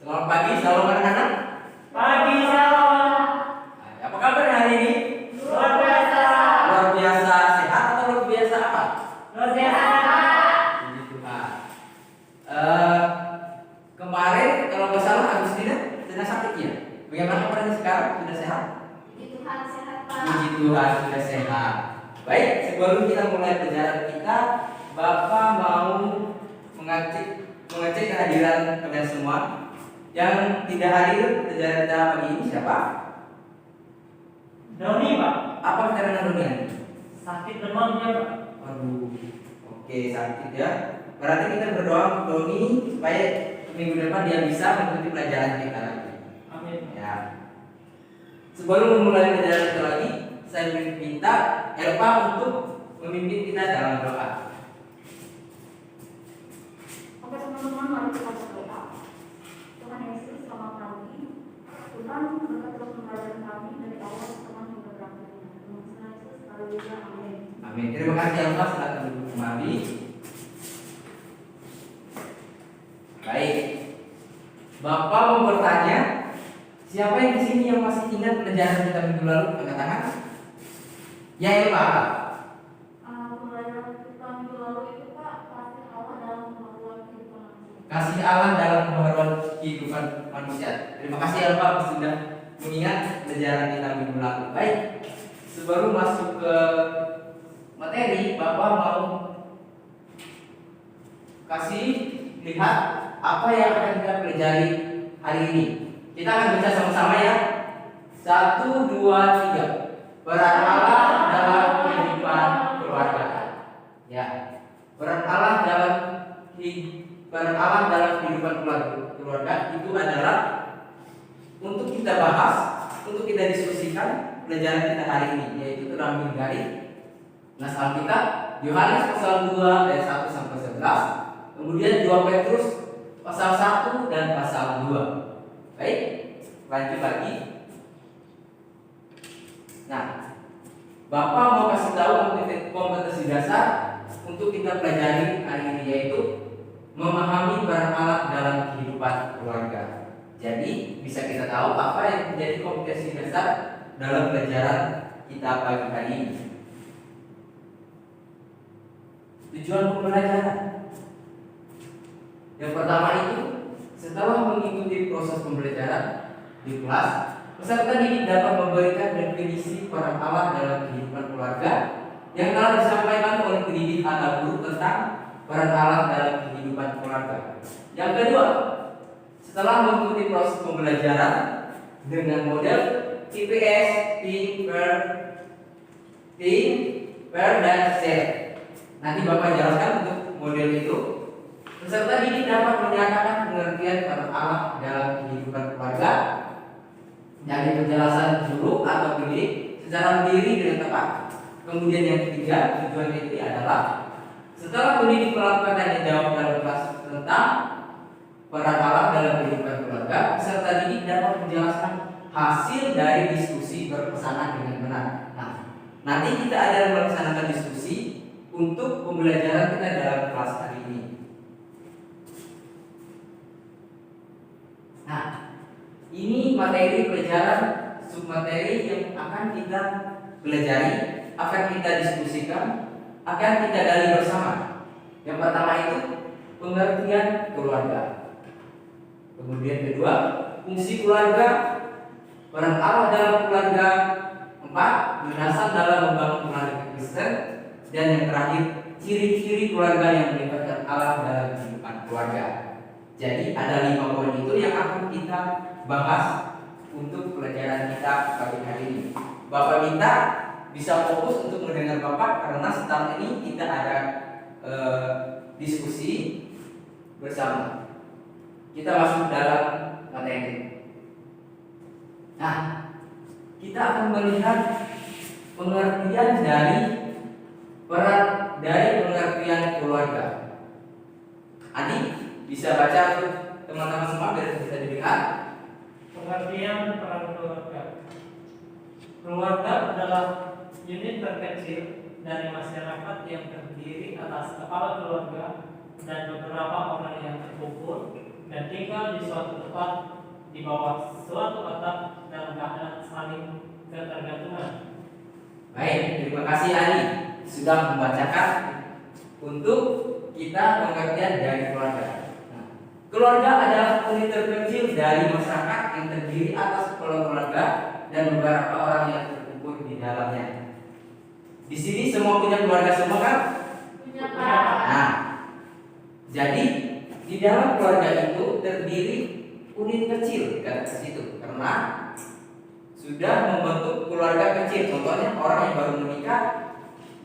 Selamat pagi, salam anak-anak. Pagi salam. Apa kabar hari ini? Luar biasa. Luar biasa sehat atau luar biasa apa? Luar biasa. Puji Tuhan. Kemarin kalau nggak salah Agustina sedang sakit ya. Bagaimana kabarnya sekarang? Sudah sehat? Puji Tuhan sehat Pak. Puji Tuhan sudah sehat. Baik, sebelum kita mulai pelajaran kita, Bapak mau mengecek kehadiran kalian semua. Yang tidak hadir pelajaran kita pagi ini siapa? Doni Pak. Apa keterangan Doni? Sakit demam dia Pak. Waduh, oke sakit ya. Berarti kita berdoa untuk Doni supaya minggu depan dia bisa mengikuti pelajaran kita lagi. Amin. Ya. Sebelum memulai pelajaran kita lagi, saya minta Elva untuk memimpin kita dalam doa. Oke teman-teman, mari kita berdoa. Tuhan Yesus, selamat pagi. Tuhan berkat terus pembelajaran kami dari awal teman hingga berakhirnya. Tuhan Yesus, haleluya, amin. Amin. Terima kasih Elva, silakan duduk kembali. Baik. Bapak mau bertanya, siapa yang di sini yang masih ingat pelajaran kita minggu lalu? Angkat tangan. Ya Elva. Pembelajaran kita minggu lalu itu Pak, kasih Allah dalam pembaruan kehidupan manusia. Kasih Allah dalam pembaruan kehidupan manusia. Terima kasih Elva sudah mengingat pelajaran kita minggu lalu. Baik. Sebelum masuk ke materi, Bapak mau kasih lihat apa yang akan kita pelajari hari ini. Kita akan baca sama-sama ya. 1, 2, 3. Peran Allah dalam kehidupan keluarga. Ya. Peran Allah dalam kehidupan keluarga itu adalah untuk kita bahas, untuk kita diskusikan pelajaran kita hari ini, yaitu terambil dari nas Alkitab Yohanes pasal 2 ayat 1 sampai 11. Kemudian 2 Petrus pasal 1 dan pasal 2. Baik, lanjut lagi. Nah, Bapak mau kasih tahu kompetensi dasar untuk kita pelajari hari ini, yaitu memahami peran Allah dalam kehidupan keluarga. Jadi bisa kita tahu apa yang menjadi kompetensi dasar dalam pelajaran kita pagi hari ini. Tujuan pembelajaran yang pertama itu, setelah mengikuti proses pembelajaran di kelas, peserta didik dapat memberikan definisi peran Allah dalam kehidupan keluarga yang telah disampaikan oleh pendidik atau guru tentang peran Allah dalam kehidupan keluarga. Yang kedua, setelah mengikuti proses pembelajaran dengan model TPS, think, pair, dan share. Nanti Bapak jelaskan untuk model itu. Peserta didik dapat menyatakan pengertian peran Allah dalam kehidupan keluarga dari penjelasan guru atau pendidik secara mandiri dan tepat. Kemudian yang ketiga, tujuan ini adalah setelah pendidik melakukan tanya jawab dalam kelas tentang peran Allah dalam kehidupan keluarga, peserta didik dapat menjelaskan hasil dari diskusi berpesanan dengan benar. Nah, nanti kita ada melaksanakan diskusi untuk pembelajaran kita dalam kelas hari ini. Nah, ini materi pelajaran submateri yang akan kita pelajari, akan kita diskusikan, akan kita gali bersama. Yang pertama itu pengertian keluarga. Kemudian kedua, fungsi keluarga, peran Allah dalam keluarga. 4, berdasar dalam membangun keluarga Kristen. Dan yang terakhir, ciri-ciri keluarga yang melibatkan Allah dalam kehidupan keluarga. Jadi ada 5 poin itu yang akan kita bahas untuk pelajaran kita pagi hari ini. Bapak minta bisa fokus untuk mendengar Bapak karena setelah ini kita ada diskusi bersama. Kita masuk dalam materi. Nah, kita akan melihat pengertian dari peran dari pengertian keluarga. Adi bisa baca untuk teman-teman semua biar bisa dilihat. Pengertian peran keluarga. Keluarga adalah unit terkecil dari masyarakat yang terdiri atas kepala keluarga dan beberapa orang yang terkumpul dan tinggal di suatu tempat di bawah suatu atap dalam keadaan saling ketergantungan. Baik, terima kasih Ali sudah membacakan untuk kita pengertian dari keluarga. Nah, keluarga adalah unit terkecil dari masyarakat yang terdiri atas kepala keluarga dan beberapa orang yang terkumpul di dalamnya. Di sini semua punya keluarga semua kan? Punya Pak. Nah, jadi di dalam keluarga itu terdiri unit kecil kata situ karena sudah membentuk keluarga kecil. Contohnya orang yang baru menikah,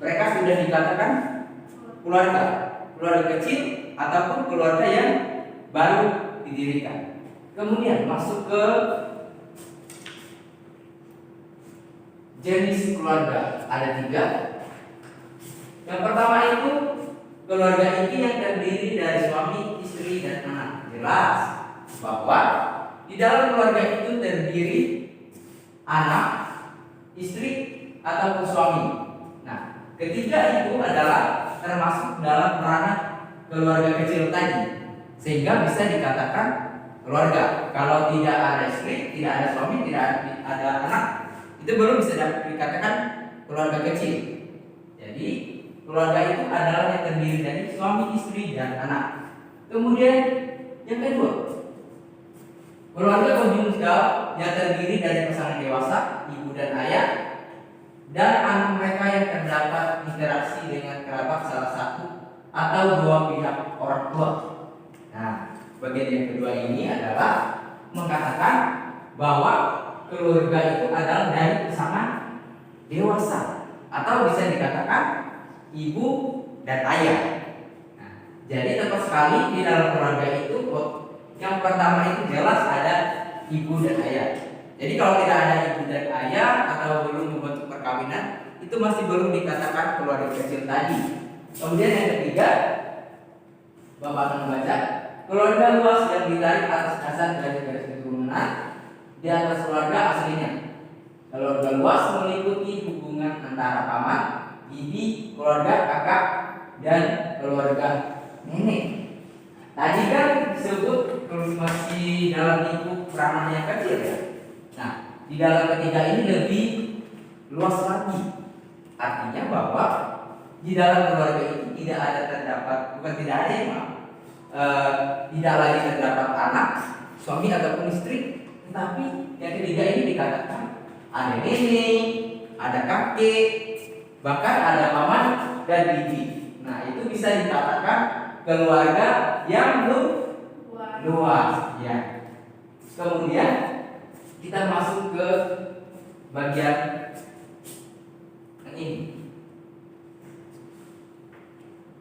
mereka sudah dikatakan keluarga kecil ataupun keluarga yang baru didirikan. Kemudian masuk ke jenis keluarga, ada 3. Yang pertama itu keluarga inti yang terdiri dari suami, istri, dan anak. Jelas bahwa di dalam keluarga itu terdiri anak, istri, ataupun suami. Nah, ketiga itu adalah termasuk dalam ranah keluarga kecil tadi, sehingga bisa dikatakan keluarga. Kalau tidak ada istri, tidak ada suami, tidak ada anak, itu belum bisa dikatakan keluarga kecil. Jadi keluarga itu adalah yang terdiri dari suami, istri, dan anak. Kemudian yang kedua, keluarga konjugal yang terdiri dari pasangan dewasa, ibu dan ayah, dan anak mereka yang terdapat interaksi dengan kerabat salah satu atau 2 pihak orang tua. Nah, bagian yang kedua ini adalah mengatakan bahwa keluarga itu adalah dari pasangan dewasa atau bisa dikatakan ibu dan ayah. Nah, jadi tepat sekali di dalam keluarga itu yang pertama itu jelas ada ibu dan ayah. Jadi kalau tidak ada ibu dan ayah atau belum membentuk perkawinan, itu masih belum dikatakan keluarga kecil tadi. Kemudian yang ketiga, Bapak akan membaca keluarga luas yang ditarik atas dasar garis-garis keturunan di atas keluarga aslinya. Keluarga luas meliputi hubungan antara paman, bibi, keluarga kakak, dan keluarga nenek. Tadi kan disebut masih dalam lingkup ranah yang kecil ya. Nah, di dalam ketiga ini lebih luas lagi. Artinya bahwa di dalam keluarga itu tidak ada terdapat, bukan tidak ada ya maaf, tidak lagi terdapat anak, suami ataupun istri, tetapi yang ketiga ini dikatakan ada nenek, ada kakek, bahkan ada paman dan bibi. Nah, itu bisa dikatakan keluarga yang luas ya. Kemudian kita masuk ke bagian ini,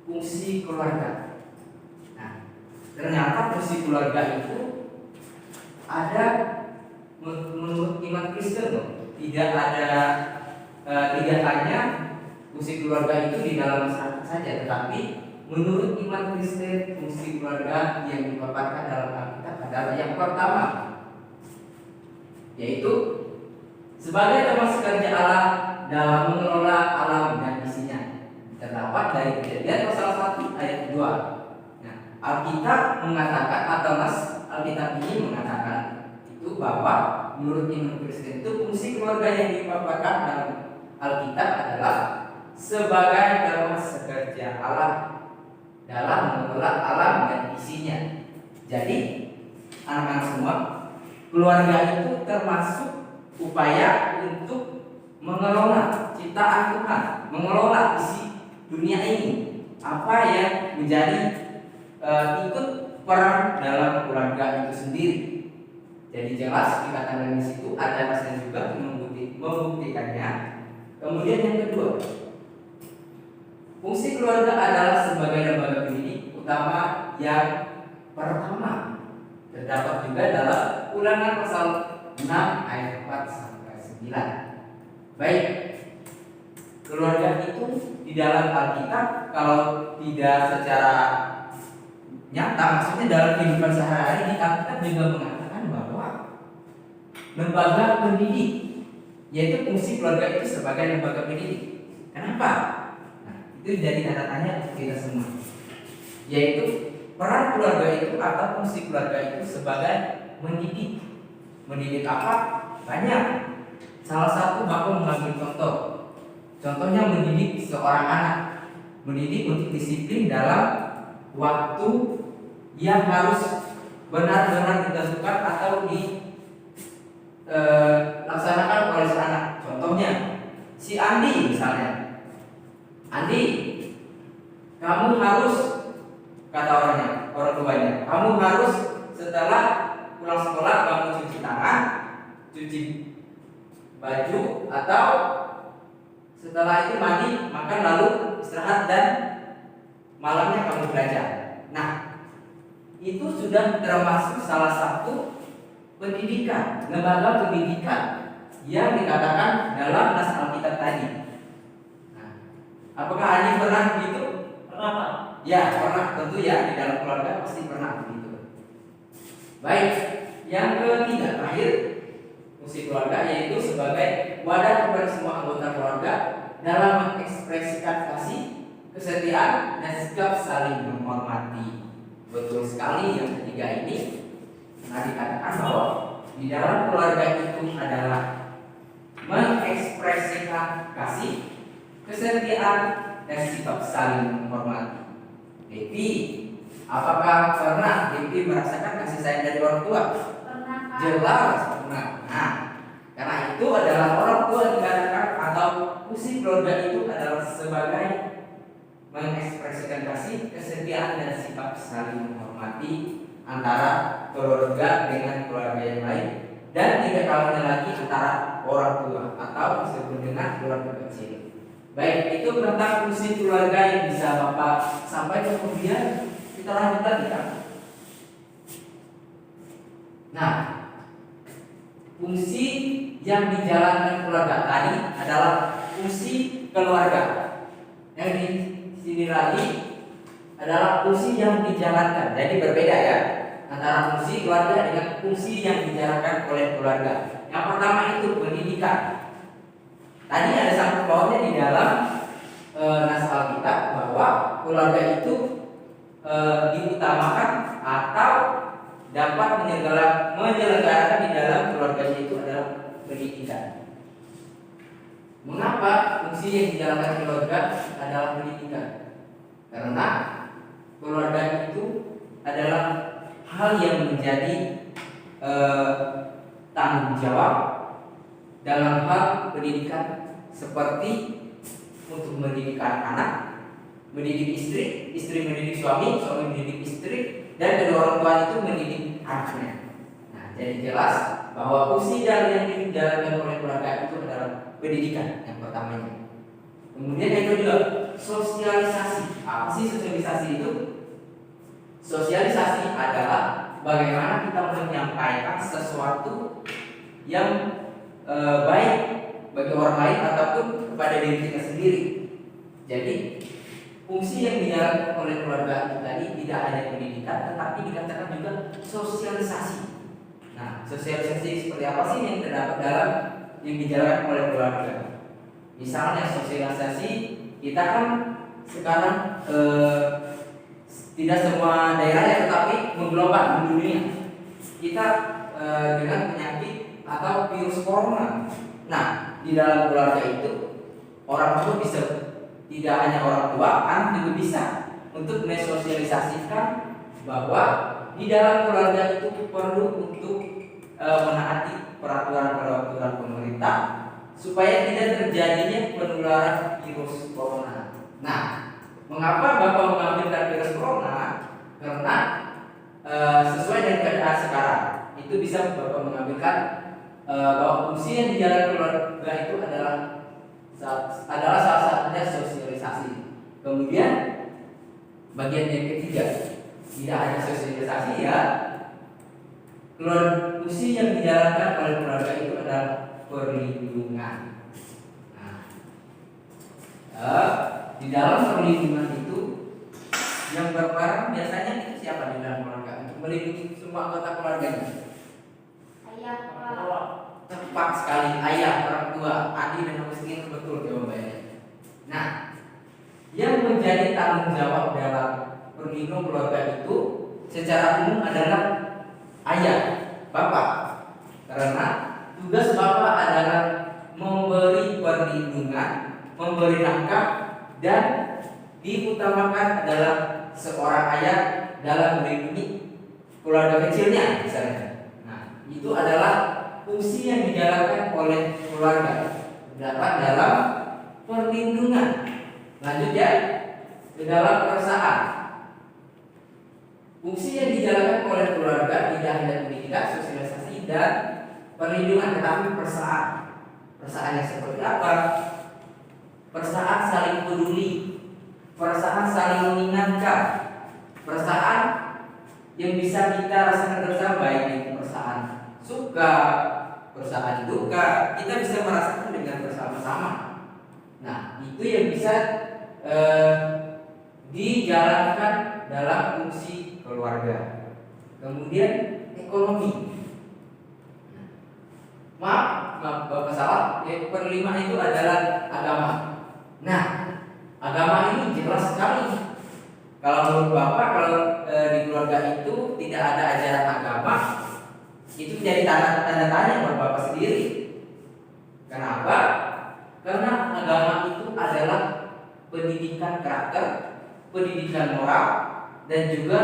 fungsi keluarga. Nah, ternyata fungsi keluarga itu ada menurut iman Kristen loh. Tidak hanya fungsi keluarga itu di dalam masyarakat saja, tetapi menurut iman Kristen fungsi keluarga yang dipaparkan dalam Alkitab adalah yang pertama, yaitu sebagai termasuk kerja Allah dalam mengelola alam dan isinya. Terdapat dari Kejadian pasal 1 ayat 2. Nah, Alkitab mengatakan atau Alkitab ini mengatakan itu bahwa menurut iman Kristen itu fungsi keluarga yang dipaparkan dalam Alkitab adalah sebagai termasuk kerja Allah dalam mengelola alam dan isinya. Jadi anak-anak semua, keluarga itu termasuk upaya untuk mengelola ciptaan Tuhan, mengelola isi dunia ini, apa yang menjadi ikut peran dalam keluarga itu sendiri. Jadi jelas dikatakan di situ ada pasal juga membuktikannya. Kemudian yang kedua, fungsi keluarga adalah sebagai lembaga pendidik utama yang pertama. Terdapat juga dalam Ulangan pasal 6 ayat 4 sampai 9. Baik, keluarga itu di dalam Alkitab kalau tidak secara nyata, maksudnya dalam kehidupan sehari-hari, Alkitab juga mengatakan bahwa lembaga pendidik, yaitu fungsi keluarga itu sebagai lembaga pendidik. Kenapa? Nah, itu jadi tanda tanya untuk kita semua. Yaitu peran keluarga itu atau fungsi keluarga itu sebagai mendidik. Mendidik apa? Banyak. Salah satu Bapak mengambil contoh. Contohnya mendidik seorang anak. Mendidik untuk disiplin dalam waktu yang harus benar-benar ditentukan atau dilaksanakan oleh si anak. Contohnya, si Andi misalnya. Andi, kamu harus, kata orang tuanya, kamu harus setelah pulang sekolah kamu cuci tangan, cuci baju, atau setelah itu mandi, makan, lalu istirahat, dan malamnya kamu belajar. Nah, itu sudah termasuk salah satu pendidikan, lembaga pendidikan yang dikatakan dalam nas Alkitab tadi. Nah, apakah Andi pernah begitu? Pernah, Pak? Ya, pernah, tentu ya, di dalam keluarga pasti pernah begitu. Baik, yang ketiga terakhir, fungsi keluarga yaitu sebagai wadah kepada semua anggota keluarga dalam mengekspresikan kasih, kesetiaan, dan sikap saling menghormati. Betul sekali yang ketiga ini. Nah, dikatakan bahwa di dalam keluarga itu adalah mengekspresikan kasih, kesetiaan, dan sikap saling menghormati. Devi, apakah pernah Devi merasakan kasih sayang dari orang tua? Pernah, Pak. Jelas pernah. Nah, karena itu adalah orang tua dikatakan atau fungsi keluarga itu adalah sebagai mengekspresikan kasih, kesetiaan, dan sikap saling menghormati antara keluarga dengan keluarga yang lain, dan tidak kalah lagi antara orang tua atau disebut dengan keluarga kecil. Baik, itu tentang fungsi keluarga yang bisa Bapak sampaikan. Kemudian kita lanjut lagi ya. Nah, fungsi yang dijalankan keluarga tadi adalah fungsi keluarga. Yang di sini lagi adalah fungsi yang dijalankan. Jadi berbeda ya antara fungsi keluarga dengan fungsi yang dijalankan oleh keluarga. Yang pertama itu pendidikan. Tadi ada sangkut pautnya di dalam nas Alkitab bahwa keluarga itu diutamakan atau dapat menyelenggarakan di dalam keluarga itu adalah pendidikan. Mengapa fungsi yang dijalankan keluarga adalah pendidikan? Karena keluarga itu adalah hal yang menjadi tanggung jawab dalam hal pendidikan, seperti untuk mendidik anak, mendidik istri, istri mendidik suami, suami mendidik istri, dan kedua orang tua itu mendidik anaknya. Nah, jadi jelas bahwa fungsi yang dijalankan oleh keluarga itu adalah pendidikan yang pertamanya. Kemudian yang kedua, sosialisasi. Apa sih sosialisasi itu? Sosialisasi adalah bagaimana kita menyampaikan sesuatu yang baik bagi orang lain ataupun kepada diri kita sendiri. Jadi fungsi yang dijalankan oleh keluarga itu tadi tidak hanya pendidikan, tetapi dikatakan juga sosialisasi. Nah, sosialisasi seperti apa sih yang terdapat dalam yang dijalankan oleh keluarga? Misalnya sosialisasi kita kan sekarang tidak semua daerah ya, tetapi mengglobal di dunia. Kita dengan penyakit atau virus corona. Nah, di dalam keluarga itu orang tua bisa, tidak hanya orang tua, anak juga bisa untuk mensosialisasikan bahwa di dalam keluarga itu perlu untuk menaati peraturan-peraturan pemerintah supaya tidak terjadinya penularan virus corona. Nah, mengapa Bapak mengambil virus corona? Karena sesuai dengan keadaan sekarang itu bisa Bapak mengambilkan bahwa fungsi yang dijalankan keluarga itu adalah salah satunya sosialisasi. Kemudian bagian yang ketiga, tidak hanya sosialisasi ya, fungsi yang dijalankan oleh keluarga itu adalah perlindungan. Nah, di dalam perlindungan itu yang berperan biasanya itu siapa di dalam keluarga untuk melindungi semua anggota keluarganya? Ayah, Pak. Tepat sekali, ayah, orang tua, adik dan Agustin, betul jawabannya. Nah, yang menjadi tanggung jawab dalam pelindung keluarga itu secara umum adalah ayah, bapak. Karena tugas bapak adalah memberi perlindungan, memberi nafkah, dan diutamakan adalah seorang ayah dalam melindungi keluarga kecilnya misalnya. Nah, itu adalah fungsi yang dijalankan oleh keluarga dapat dalam perlindungan. Lanjut ya, ke dalam perusahaan. Fungsi yang dijalankan oleh keluarga tidak hanya pendidikan, sosialisasi, dan perlindungan, tetapi perusahaan. Perusahaan yang seperti apa? Perusahaan saling peduli, perusahaan saling mengingatkan, perusahaan yang bisa kita rasakan bersama, baik itu perusahaan suka, perusahaan duka, kita bisa merasakan dengan bersama-sama. Nah, itu yang bisa dijalankan dalam fungsi keluarga. Kemudian ekonomi. Maaf Bapak salah. Yang kelima itu adalah agama. Nah, agama ini jelas sekali. Kalau menurut Bapak, kalau di keluarga itu tidak ada ajaran agama, itu jadi tanda tanya buat Bapak sendiri. Kenapa? Karena agama itu adalah pendidikan karakter, pendidikan moral, dan juga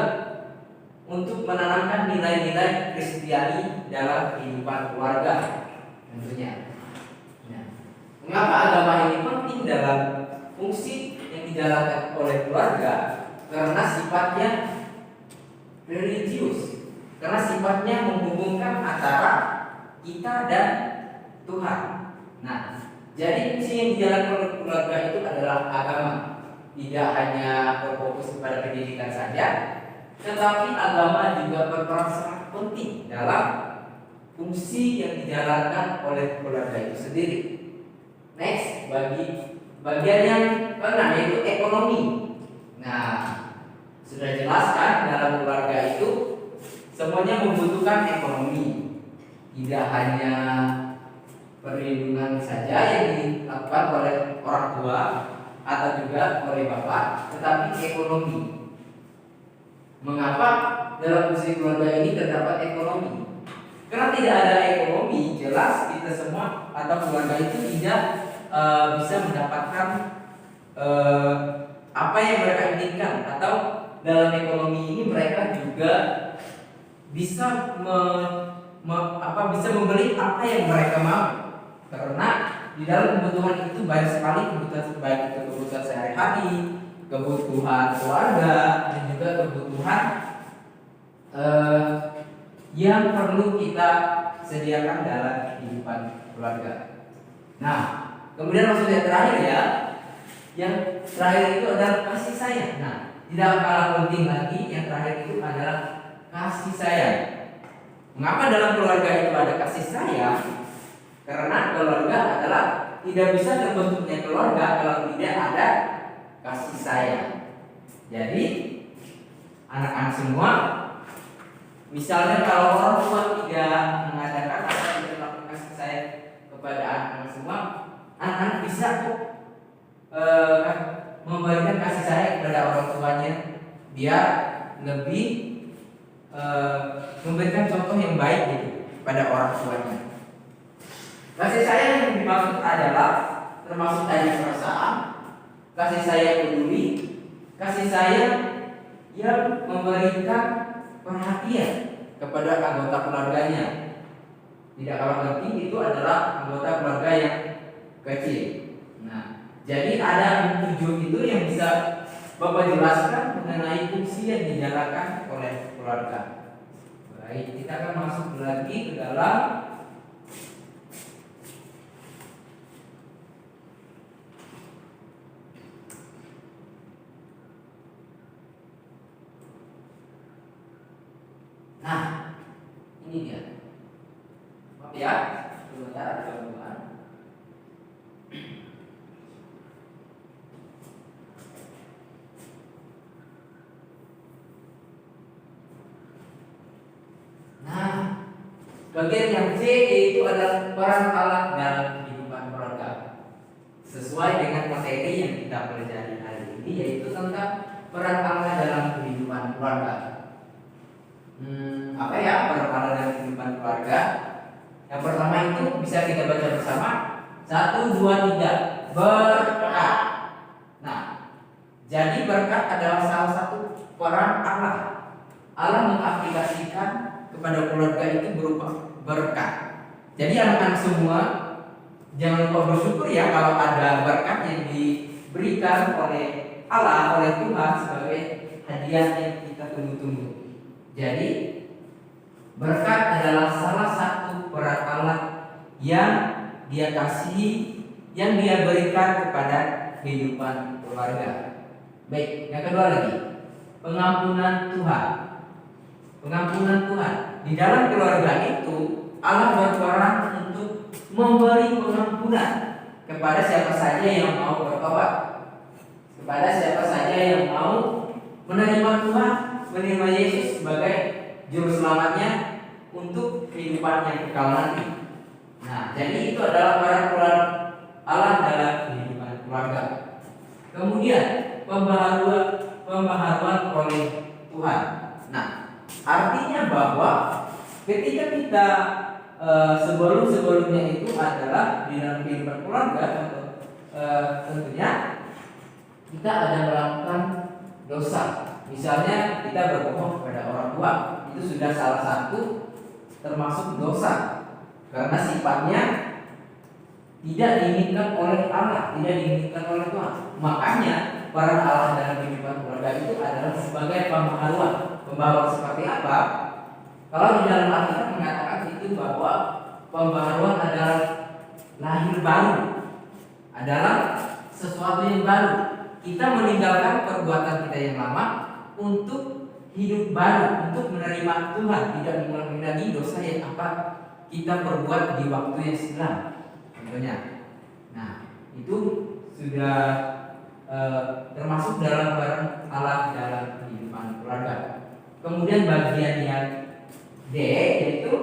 untuk menanamkan nilai-nilai Kristiani dalam kehidupan keluarga tentunya. Nah, mengapa agama ini penting dalam fungsi yang dijalankan oleh keluarga? Karena sifatnya religius, karena sifatnya menghubungkan antara kita dan Tuhan. Nah, jadi fungsi yang dijalankan oleh keluarga itu adalah agama. Tidak hanya berfokus pada pendidikan saja, tetapi agama juga berperan sangat penting dalam fungsi yang dijalankan oleh keluarga itu sendiri. Next, bagi bagian yang keenam yaitu ekonomi. Nah, sudah jelaskan dalam keluarga itu semuanya membutuhkan ekonomi. Tidak hanya perlindungan saja yang dilakukan oleh orang tua atau juga oleh bapak, tetapi ekonomi. Mengapa dalam fungsi keluarga ini terdapat ekonomi? Karena tidak ada ekonomi, jelas kita semua atau keluarga itu tidak bisa mendapatkan apa yang mereka inginkan, atau dalam ekonomi ini mereka juga bisa bisa membeli apa yang mereka mau. Karena di dalam kebutuhan itu banyak sekali kebutuhan, baik itu kebutuhan sehari-hari, kebutuhan keluarga, dan juga kebutuhan yang perlu kita sediakan dalam kehidupan keluarga. Nah, kemudian maksud yang terakhir ya, yang terakhir itu adalah kasih sayang. Nah, tidak kalah penting lagi, yang terakhir itu adalah kasih sayang. Mengapa dalam keluarga itu ada kasih sayang? Karena keluarga adalah tidak bisa terbentuknya keluarga kalau tidak ada kasih sayang. Jadi anak-anak semua, misalnya kalau orang tua tidak mengadakan atau tidak melakukan kasih sayang kepada anak-anak semua, anak-anak bisa kok memberikan kasih sayang kepada orang tuanya, biar lebih memberikan contoh yang baik gitu pada orang tuanya. Kasih sayang yang dimaksud adalah termasuk tadi perasaan, kasih sayang peduli, kasih sayang yang memberikan perhatian kepada anggota keluarganya. Tidak kalah penting itu adalah anggota keluarga yang kecil. Nah, jadi ada 7 itu yang bisa Bapak jelaskan mengenai fungsi yang dijalankan oleh keluarga. Baik, kita akan masuk lagi ke dalam ini dia. Maaf ya, sebentar ada gangguan. Nah, bagian yang C itu adalah peran Allah dalam kehidupan keluarga. Sesuai sesuai dengan materi yang kita pelajari hari ini, yaitu tentang peran Allah dalam kehidupan keluarga. Apa ya peran Allah dalam kehidupan keluarga? Yang pertama itu bisa kita baca bersama. 1, 2, 3. Berkat. Nah, jadi berkat adalah salah satu peran Allah. Allah mengaplikasikan kepada keluarga itu berupa berkat. Jadi anak-anak semua jangan lupa bersyukur ya kalau ada berkat yang diberikan oleh Allah, oleh Tuhan sebagai hadiah yang kita tunggu-tunggu. Jadi berkat adalah salah satu peran Allah yang Dia kasihi, yang Dia berikan kepada kehidupan keluarga. Baik, yang kedua lagi, pengampunan Tuhan. Pengampunan Tuhan. Di dalam keluarga itu Allah berperan untuk memberi pengampunan kepada siapa saja yang mau bertobat, kepada siapa saja yang mau menerima Tuhan, menerima Yesus sebagai juru selamatnya untuk kehidupan yang kekal nanti. Nah, jadi itu adalah peran Allah dalam kehidupan keluarga. Kemudian pembaharuan oleh Tuhan. Nah, artinya bahwa ketika kita sebelumnya itu adalah di dalam kehidupan keluarga, tentunya kita ada melakukan dosa. Misalnya kita berbohong kepada orang tua, itu sudah salah satu termasuk dosa karena sifatnya tidak diinginkan oleh Allah, tidak diinginkan oleh Tuhan. Makanya peran Allah dalam kehidupan keluarga itu adalah sebagai pembaharuan. Pembaharuan seperti apa? Kalau di dalam Alkitab mengatakan itu bahwa pembaharuan adalah lahir baru, adalah sesuatu yang baru. Kita meninggalkan perbuatan kita yang lama untuk hidup baru, untuk menerima Tuhan, tidak mengulangi lagi dosa yang apa kita perbuat di waktu yang silam, contohnya. Nah, itu sudah termasuk dalam peran Allah dalam kehidupan keluarga. Kemudian bagian yang D yaitu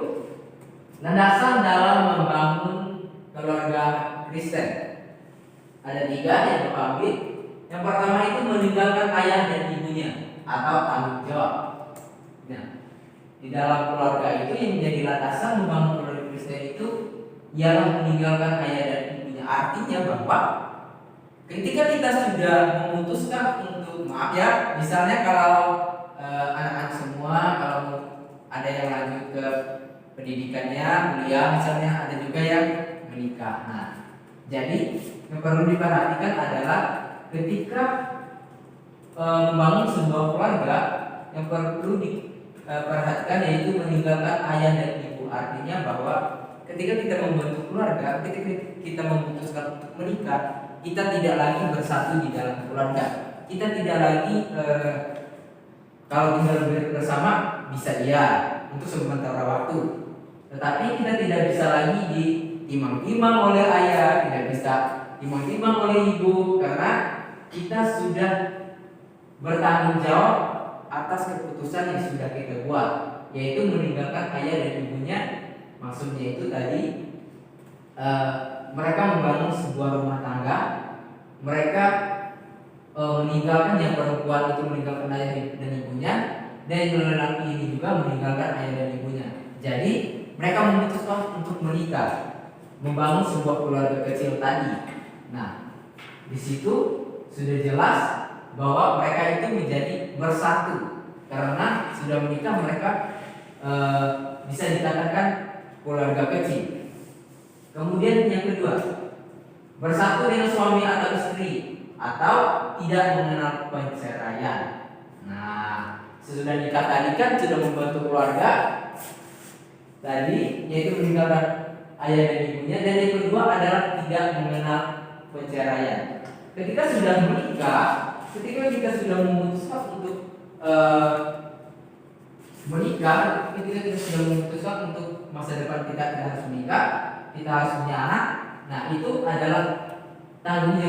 landasan dalam membangun keluarga Kristen. Ada 3 yang diambil. Yang pertama itu meninggalkan ayah dan ibunya atau tanggung jawab. Nah, di dalam keluarga itu yang menjadi landasan membangun keluarga Kristen itu ialah meninggalkan ayah dan ibunya. Artinya bahwa ketika kita sudah memutuskan untuk, maaf ya, misalnya kalau anak-anak semua kalau ada yang lanjut ke pendidikannya, kuliah misalnya, ada juga yang menikah. Nah, jadi yang perlu diperhatikan adalah ketika membangun sebuah keluarga, yang perlu diperhatikan yaitu meninggalkan ayah dan ibu. Artinya bahwa ketika kita membentuk keluarga, ketika kita memutuskan untuk menikah, kita tidak lagi bersatu di dalam keluarga. Kita tidak lagi kalau tinggal bersama bisa iya untuk sementara waktu, tetapi kita tidak bisa lagi ditimang-timang oleh ayah, tidak bisa timang-timang oleh ibu, karena kita sudah bertanggung jawab atas keputusan yang sudah kita buat, yaitu meninggalkan ayah dan ibunya. Maksudnya itu tadi mereka membangun sebuah rumah tangga, mereka meninggalkan yang perempuan itu meninggalkan ayah dan ibunya, dan yang lelaki ini juga meninggalkan ayah dan ibunya. Jadi mereka memutuskan untuk menikah, membangun sebuah keluarga kecil tadi. Nah, di situ sudah jelas bahwa mereka itu menjadi bersatu karena sudah menikah. Mereka bisa dikatakan keluarga kecil. Kemudian yang kedua, bersatu dengan suami atau istri atau tidak mengenal perceraian. Nah, sesudah nikah tadi kan sudah membentuk keluarga tadi, yaitu meninggalkan ayah dan ibunya. Dan yang kedua adalah tidak mengenal perceraian. Ketika sudah menikah, ketika kita sudah memutuskan untuk menikah, ketika kita sudah memutuskan untuk masa depan kita harus menikah, kita harus punya anak. Nah, itu adalah tanggung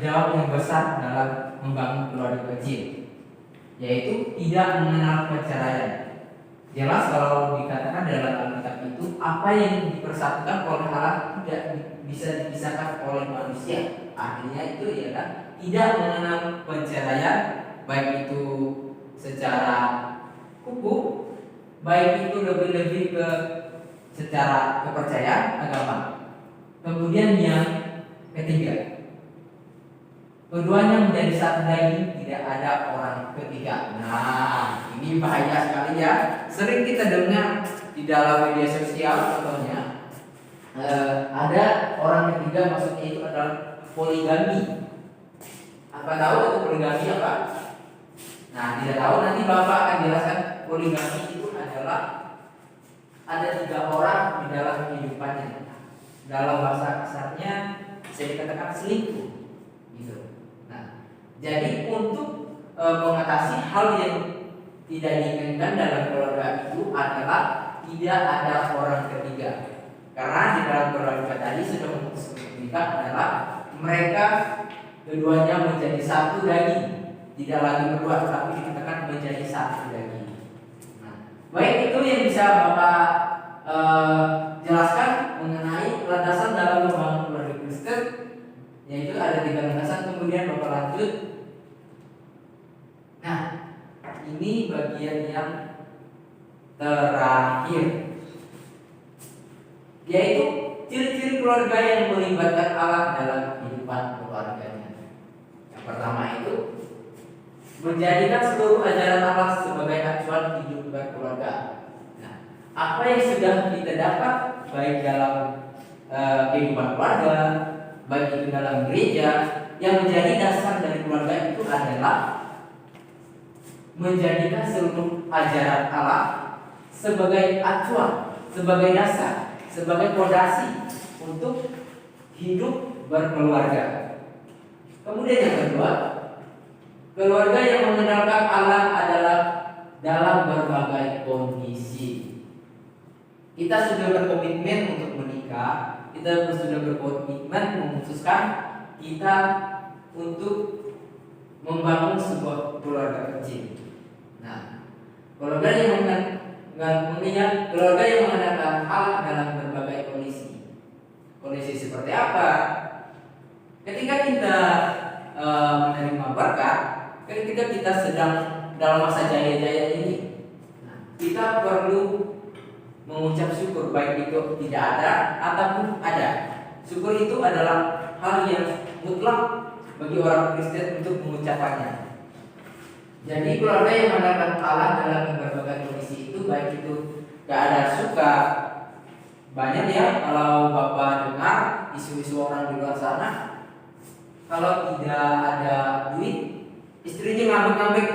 jawab yang besar dalam membangun keluarga kecil, yaitu tidak mengenal perceraian. Jelas kalau dikatakan dalam Alkitab itu apa yang dipersatukan oleh Allah tidak bisa dipisahkan oleh manusia. Akhirnya itu ya kan tidak mengenal perceraian, baik itu secara hukum, baik itu lebih-lebih ke secara kepercayaan agama. Kemudian yang ketiga, keduanya menjadi satu daging, tidak ada orang ketiga. Nah, ini bahaya sekali ya. Sering kita dengar di dalam media sosial contohnya ada orang ketiga, maksudnya itu adalah poligami. Apa tahu itu poligami apa? Nah, tidak tahu, nanti Bapak akan jelaskan. Poligami itu adalah ada 3 orang di dalam kehidupannya. Dalam bahasa kasarnya bisa dikatakan selingkuh, gitu. Nah, jadi untuk mengatasi hal yang tidak diinginkan dalam keluarga itu adalah tidak ada orang ketiga. Karena di dalam keluarga tadi sudah memutuskan menikah adalah mereka keduanya menjadi satu daging, tidak lagi berdua, tapi dikatakan menjadi satu daging. Nah, baik itu yang bisa Bapak jelaskan mengenai landasan dalam membangun keluarga Kristen, yaitu ada 3 landasan. Kemudian Bapak lanjut. Nah, ini bagian yang terakhir, yaitu ciri-ciri keluarga yang melibatkan Allah dalam kehidupan keluarganya. Yang pertama itu menjadikan seluruh ajaran Allah sebagai acuan hidup berkeluarga. Nah, apa yang sudah kita dapat baik dalam kehidupan keluarga, baik itu dalam gereja, yang menjadi dasar dari keluarga itu adalah menjadikan seluruh ajaran Allah sebagai acuan, sebagai dasar, sebagai fondasi untuk hidup berkeluarga. Kemudian yang kedua, keluarga yang mengandalkan Allah adalah dalam berbagai kondisi. Kita sudah berkomitmen untuk menikah, kita sudah berkomitmen memutuskan kita untuk membangun sebuah keluarga kecil. Nah, keluarga yang mengandalkan Allah dalam berbagai kondisi. Kondisi seperti apa? Ketika kita menerima berkat, ketika kita sedang dalam masa jaya-jaya ini, kita perlu mengucap syukur, baik itu tidak ada ataupun ada. Syukur itu adalah hal yang mutlak bagi orang Kristen untuk mengucapkannya. Jadi keluarga yang mengandalkan Allah dalam berbagai kondisi itu, baik itu keadaan suka. Banyak ya kalau Bapak dengar isu-isu orang di luar sana, kalau tidak ada duit, istrinya ngambek-ngambek,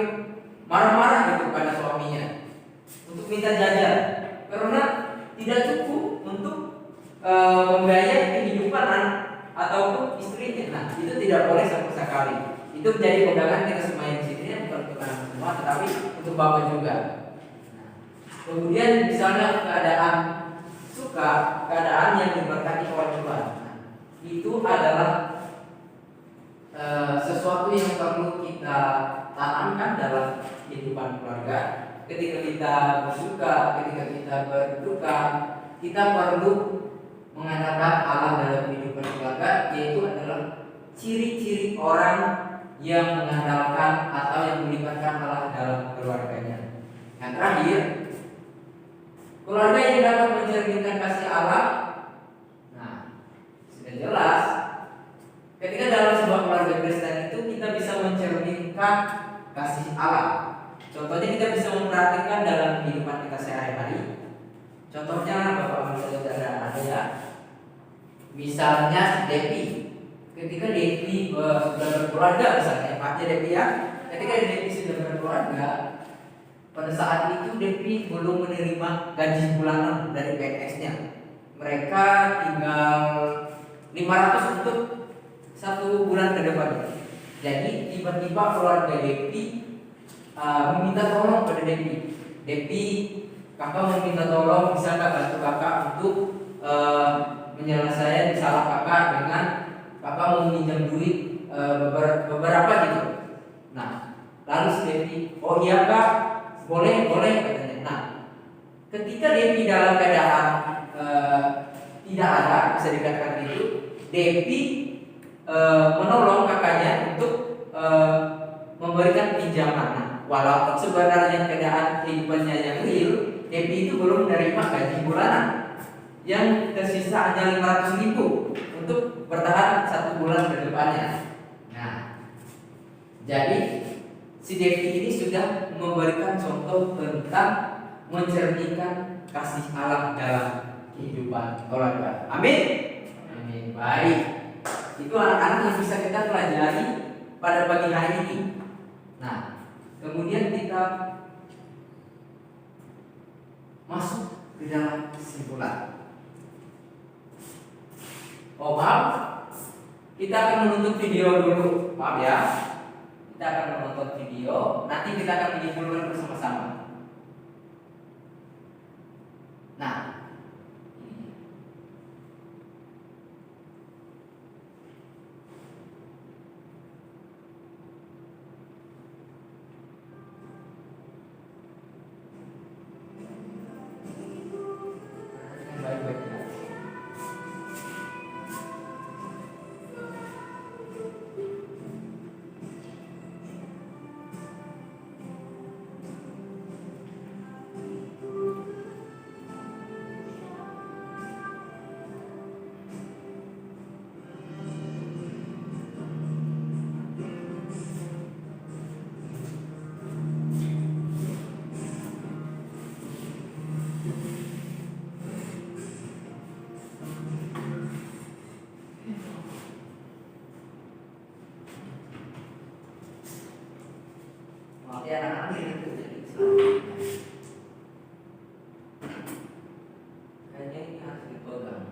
marah-marah gitu pada suaminya untuk minta jajan, karena tidak cukup untuk membiayai kehidupan ataupun istrinya. Nah, itu tidak boleh sama sekali. Itu menjadi pegangan kita semua yang di sini, bukan untuk anak semua, tetapi untuk Bapak juga. Nah, kemudian misalnya keadaan suka, keadaan yang diberkati oleh Tuhan, itu adalah sesuatu yang perlu kita tanamkan dalam kehidupan keluarga. Ketika kita bersuka, ketika kita berduka, kita perlu mengandalkan Allah dalam kehidupan keluarga, yaitu adalah ciri-ciri orang yang mengandalkan atau yang melibatkan Allah dalam keluarganya. Yang terakhir, keluarga yang dapat mencerminkan kasih Allah. Nah, sudah jelas ketika dalam sebuah keluarga Kristen itu kita bisa mencerminkan kasih Allah. Contohnya kita bisa memperhatikan dalam kehidupan kita sehari-hari. Contohnya Bapak Saudara ada ya. Misalnya Devi. Ketika Devi sudah berkeluarga, misalnya Pak Devi ya. Ketika Devi sudah berkeluarga, pada saat itu Devi belum menerima gaji bulanan dari PNS-nya. Mereka tinggal 500 untuk 1 bulan ke depan. Jadi tiba-tiba keluarga Devi meminta tolong pada Devi. Devi, kakak meminta tolong, bisa nggak bantu kakak untuk menyelesaikan salah kakak dengan kakak mau minjam duit beberapa gitu. Nah, lalu si Devi, oh iya kak, boleh katanya. Nah, ketika Devi dalam keadaan tidak ada, bisa dikatakan itu, Devi menolong kakaknya untuk memberikan pinjaman. Nah, walau sebenarnya keadaan kehidupannya yang real, Happy itu belum menerima gaji bulanan yang tersisa hanya 500.000 untuk bertahan 1 bulan ke depannya. Nah, jadi si Devi ini sudah memberikan contoh tentang mencerminkan kasih Allah dalam kehidupan keluarga. Amin. Amin. Baik. Itu anak-anak yang bisa kita pelajari pada pagi hari ini. Nah, kemudian kita masuk ke dalam kesimpulan. Oh maaf, kita akan menonton video dulu. Maaf ya, kita akan menonton video. Nanti kita akan menyimpulkan bersama-sama. Nah, baik-baik ya. Maaf ya anak-anak ini kayaknya ini harus dipegang.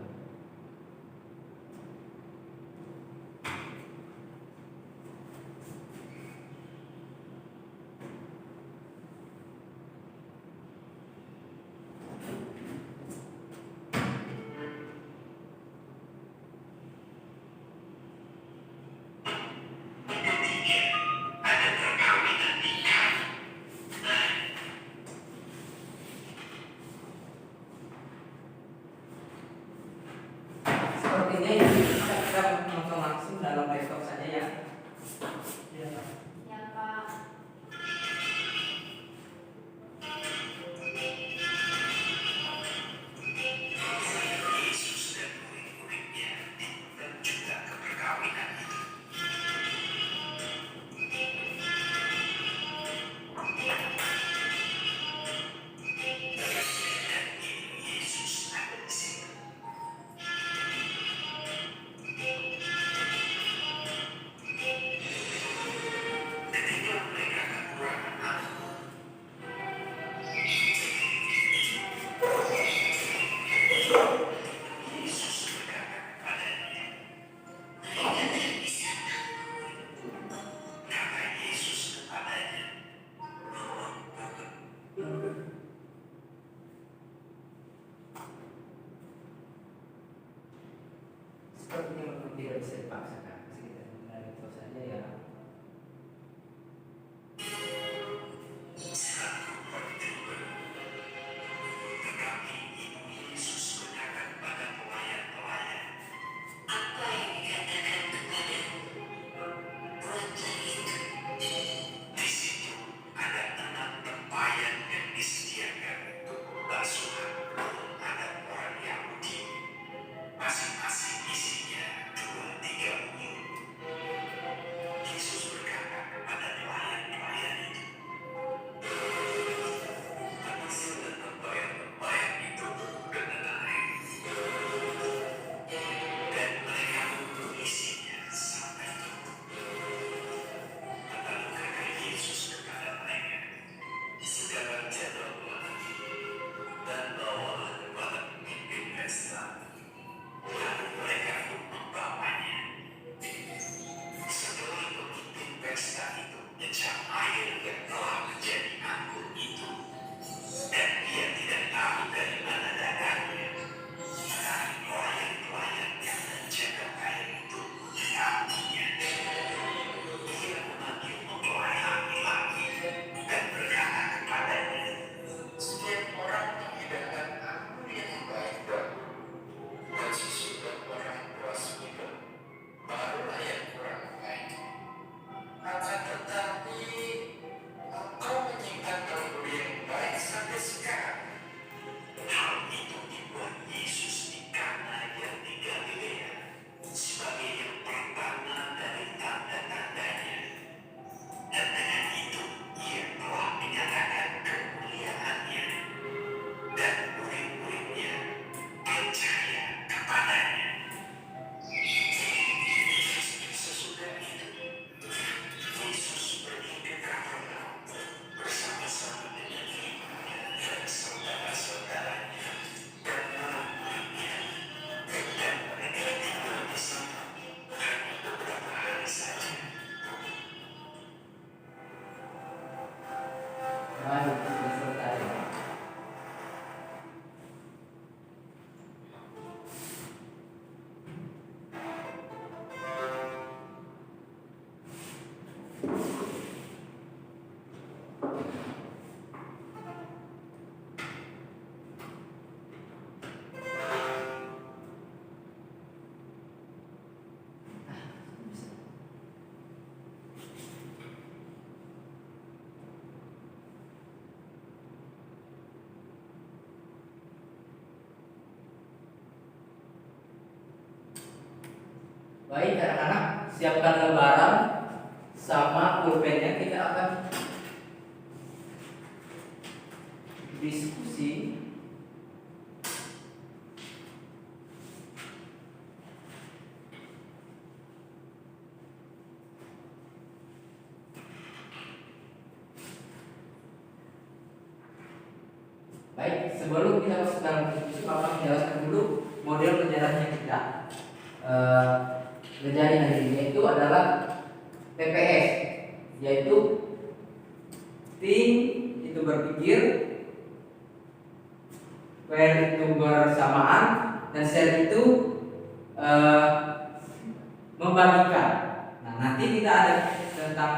Mari sudah selesai. Baik anak-anak, siapkan lembaran sama pulpennya, kita akan diskusi baik. Sebelum kita masuk dalam diskusi, Bapak menjelaskan dulu model pelajarannya kita. Pelajaran hari ini itu adalah TPS, yaitu think itu berpikir, pair itu bersamaan, dan share itu membagikan. Nah, nanti kita ada tentang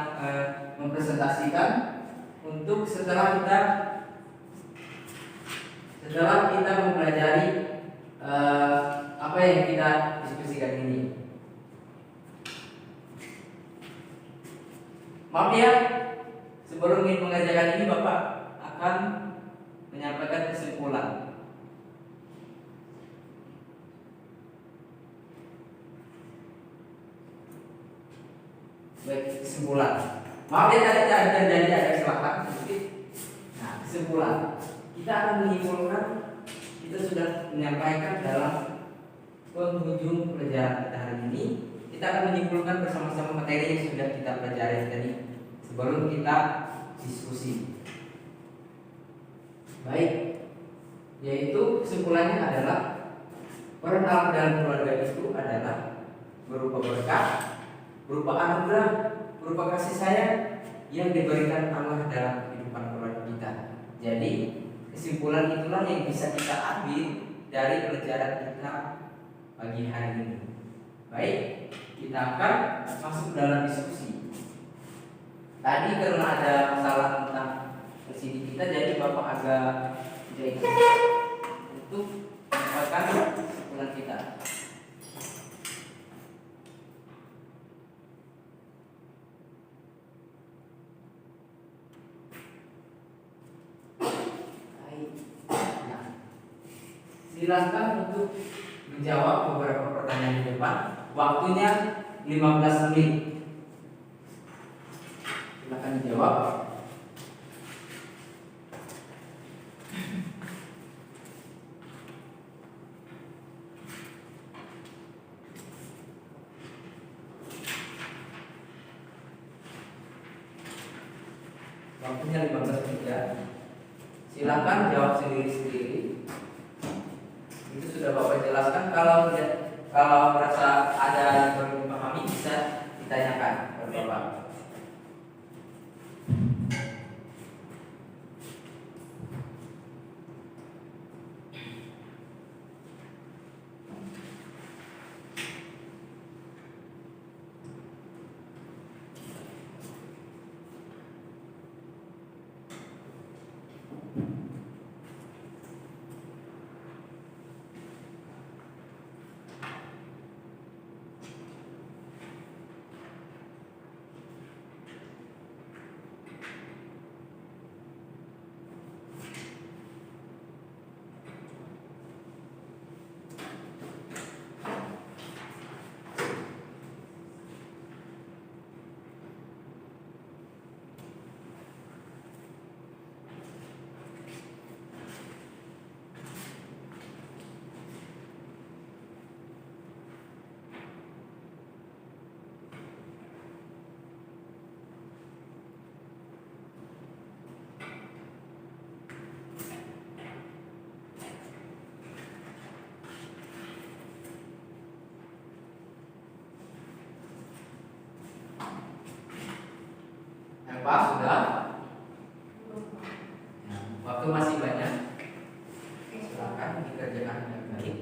mempresentasikan untuk setelah kita mempelajari apa yang kita diskusikan ini. Maaf ya, sebelum mengerjakan ini Bapak akan menyampaikan kesimpulan. Baik, kesimpulan. Maaf ya, tadi ada kesalahan sedikit. Nah, kesimpulan. Kita akan menyimpulkan, kita sudah menyampaikan dalam penghujung pelajaran kita hari ini. Kita akan menyimpulkan bersama-sama materi yang sudah kita pelajari tadi sebelum kita diskusi. Baik, yaitu kesimpulannya adalah peran Allah dalam keluarga itu adalah berupa berkah, berupa anugerah, berupa kasih sayang yang diberikan Allah dalam kehidupan keluarga kita. Jadi kesimpulan itulah yang bisa kita ambil dari pelajaran kita pagi hari ini. Baik, kita akan masuk dalam diskusi. Tadi karena ada masalah tentang LCD kita, jadi Bapak agak tidak ikut untuk menyampaikan kesimpulan kita. Baik. Nah, silakan untuk menjawab beberapa pertanyaan di depan. Waktunya 15 menit. Silakan dijawab. Waktunya 15 menit ya. Silakan jawab sendiri-sendiri. Itu sudah Bapak jelaskan. Kalau merasa ada yang perlu dipahami bisa ditanyakan kepada Bapak. Yang pas sudah? Waktu masih banyak, silakan dikerjakan dengan baik.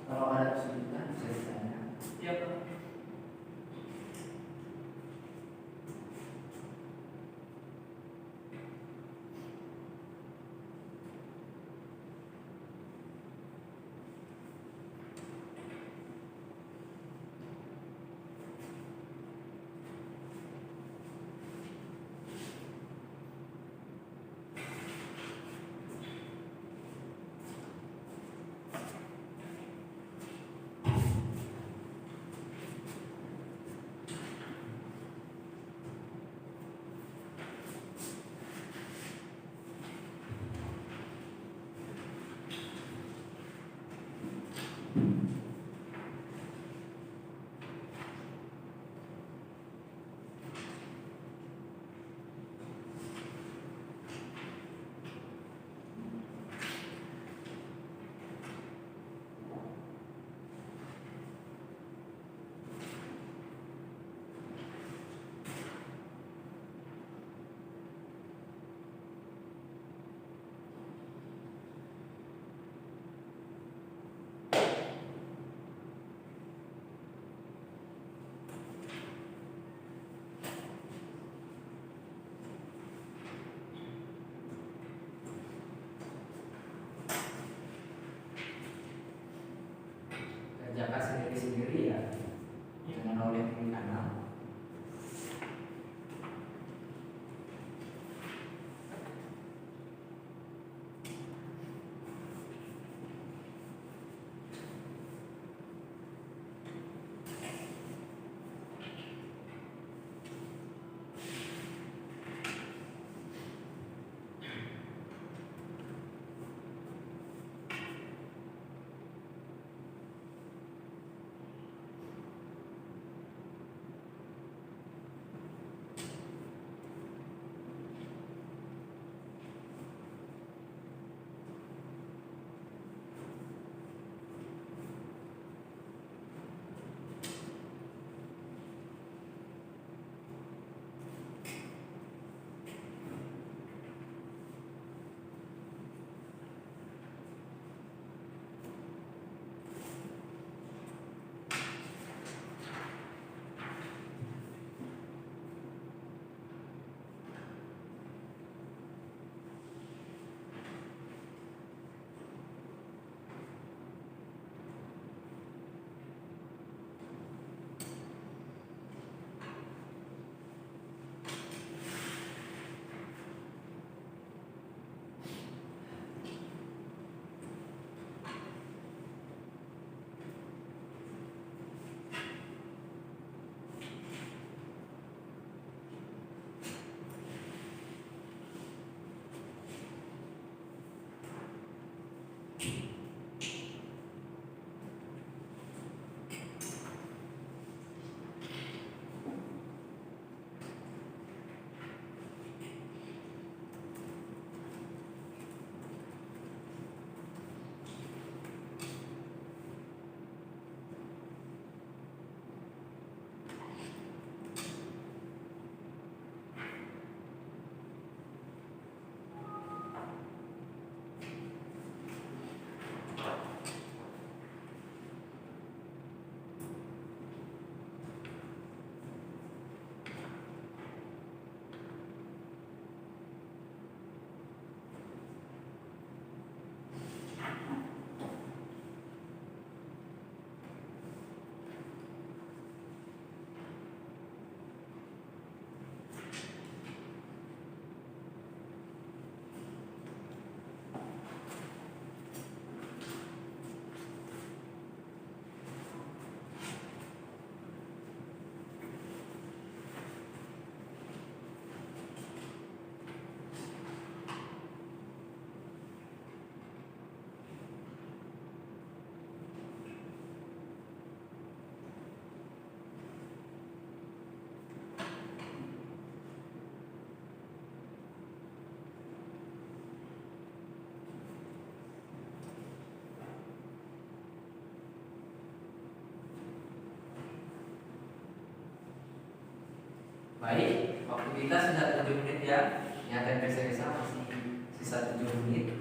Kalau ada kesulitan bisa ditanya. Iya, Pak. Kerjakan sendiri-sendiri ya, jangan oleh tim kanal. kita sisa 7 menit ya. Yang TPS masih sisa 7 menit.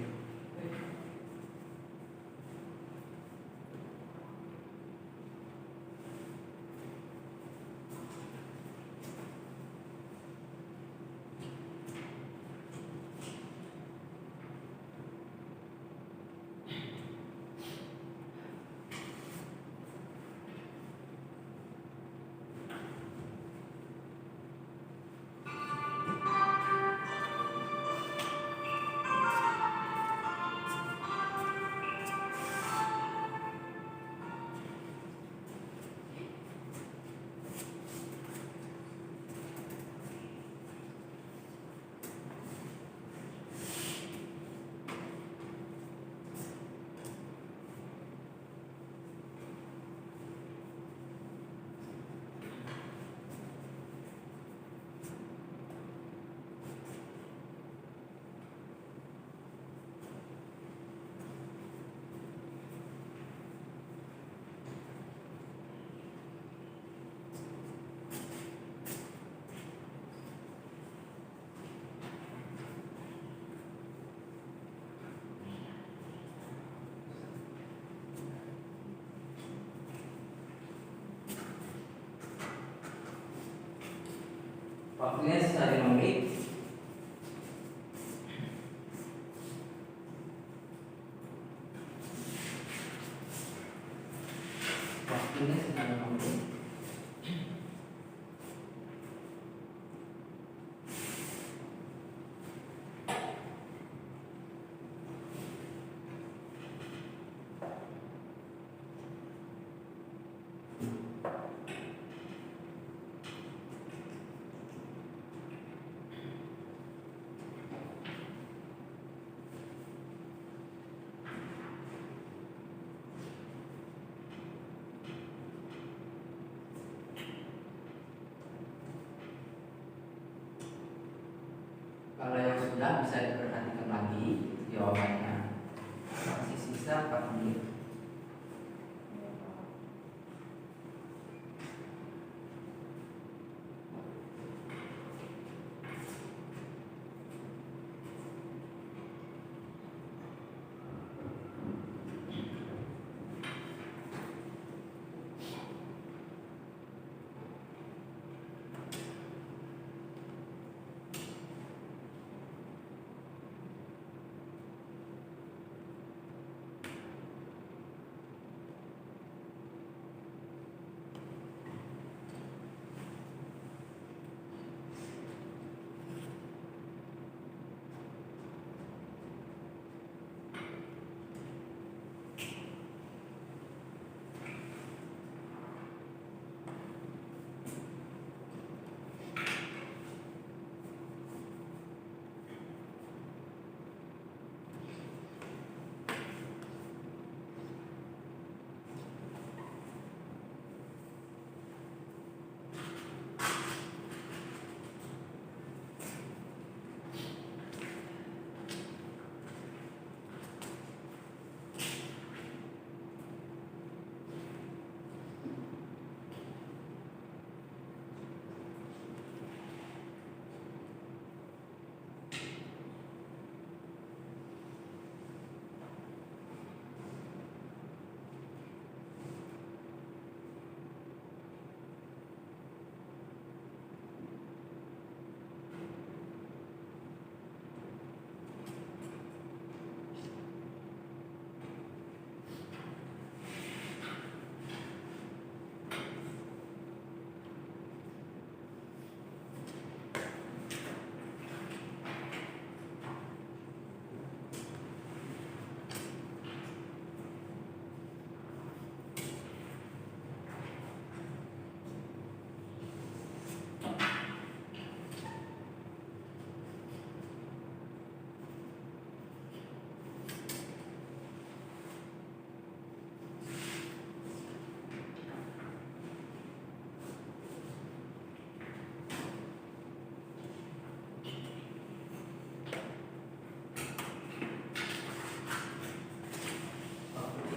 Waktunya sisa 5 menit. Waktunya sisa 5 menit. Kalau yang sudah bisa diperhatikan lagi jawabannya. Masih sisa 4 menit.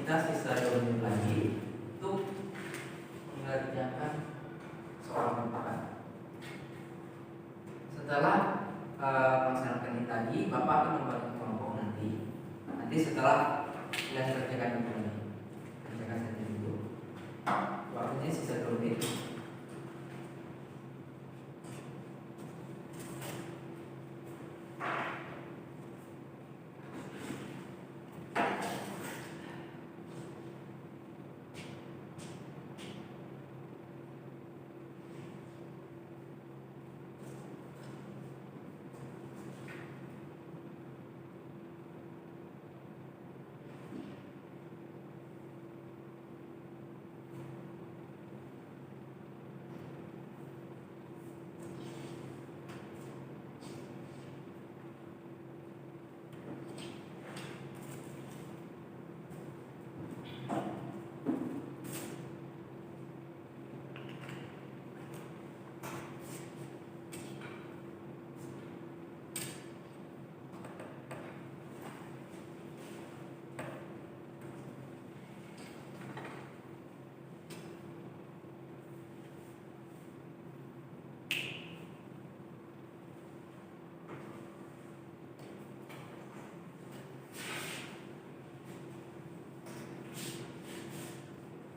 Kita sisa 2 menit lagi untuk mengerjakan soal 4. membantu kelompok nanti setelah kalian kerjakan ini, kerjakan saja dulu. Waktunya sisa 2 menit.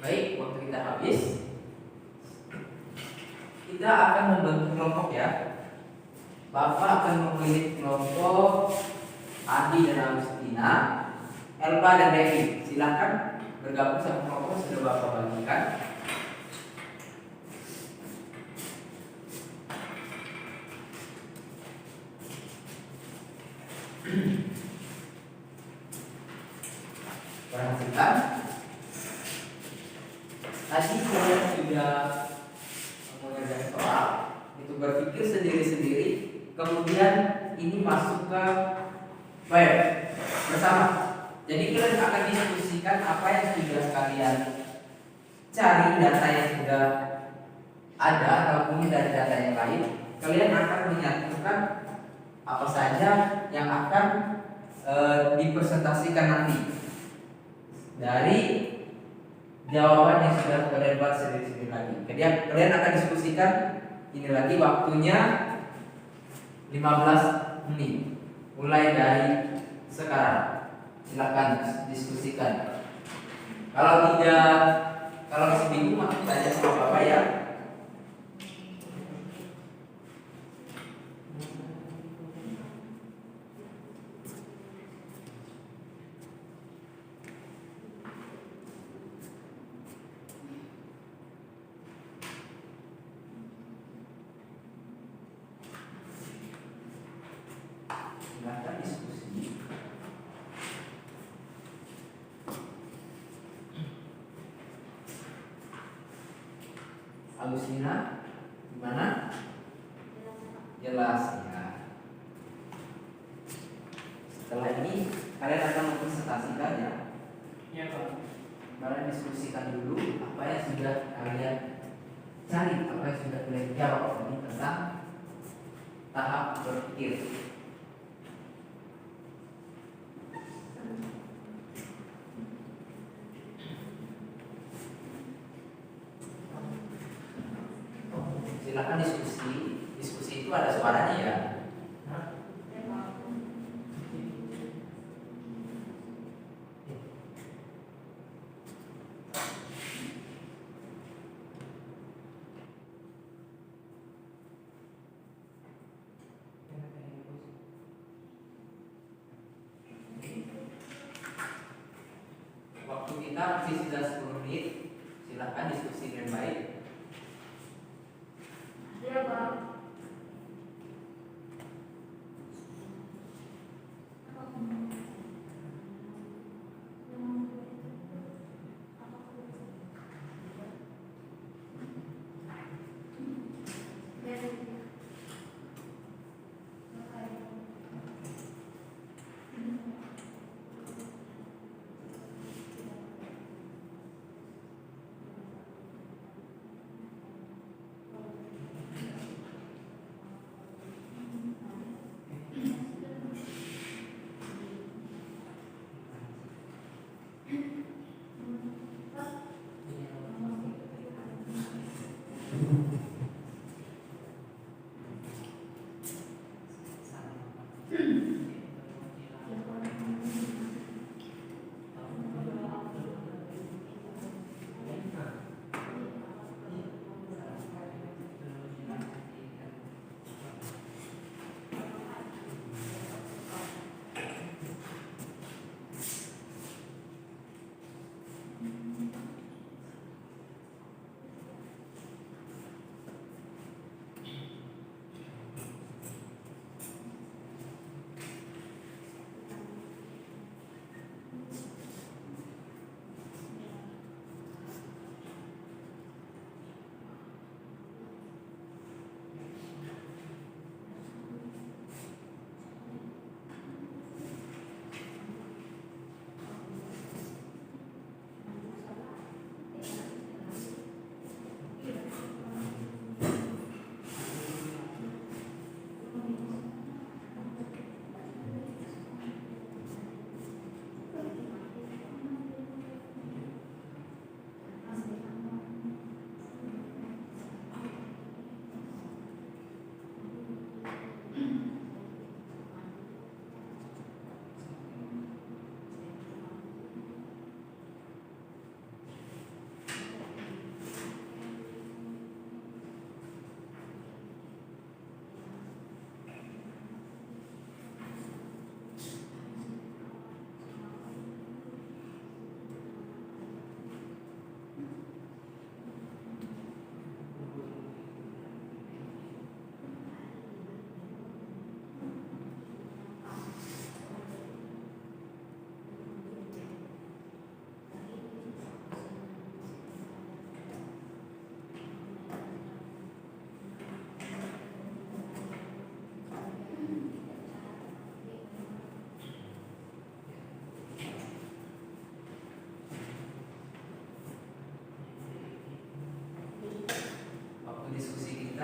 Baik, waktu kita habis. Kita akan membentuk kelompok ya. Bapak akan memilih kelompok Andi dan Agustina, Elva dan Devi. Silakan bergabung sama kelompok sudah Bapak bagikan. Perhatikan. Tadi saya sudah mengerjakan soal, itu berpikir sendiri-sendiri, kemudian ini masuk ke web bersama. Jadi kalian akan diskusikan apa yang sudah kalian cari, data yang sudah ada ataupun dari data yang lain. Kalian akan menyatukan apa saja yang akan dipresentasikan nanti dari jawaban yang sudah kalian buat sendiri-sendiri lagi. Kemudian kalian akan diskusikan ini lagi, waktunya 15 menit mulai dari sekarang. Silakan diskusikan. Kalau masih bingung maka tanya sama Bapak ya. Silakan diskusi. Agustina, gimana? Jelas ya. Setelah ini kalian akan mempresentasikan ya. Iya Pak. Kalian diskusikan dulu apa yang sudah kalian cari, apa yang sudah kalian jawab ini tentang tahap berpikir. Silakan diskusi itu ada suaranya ya. Waktu kita masih sisa 10 menit. Silakan diskusi dengan baik. Iya, Pak.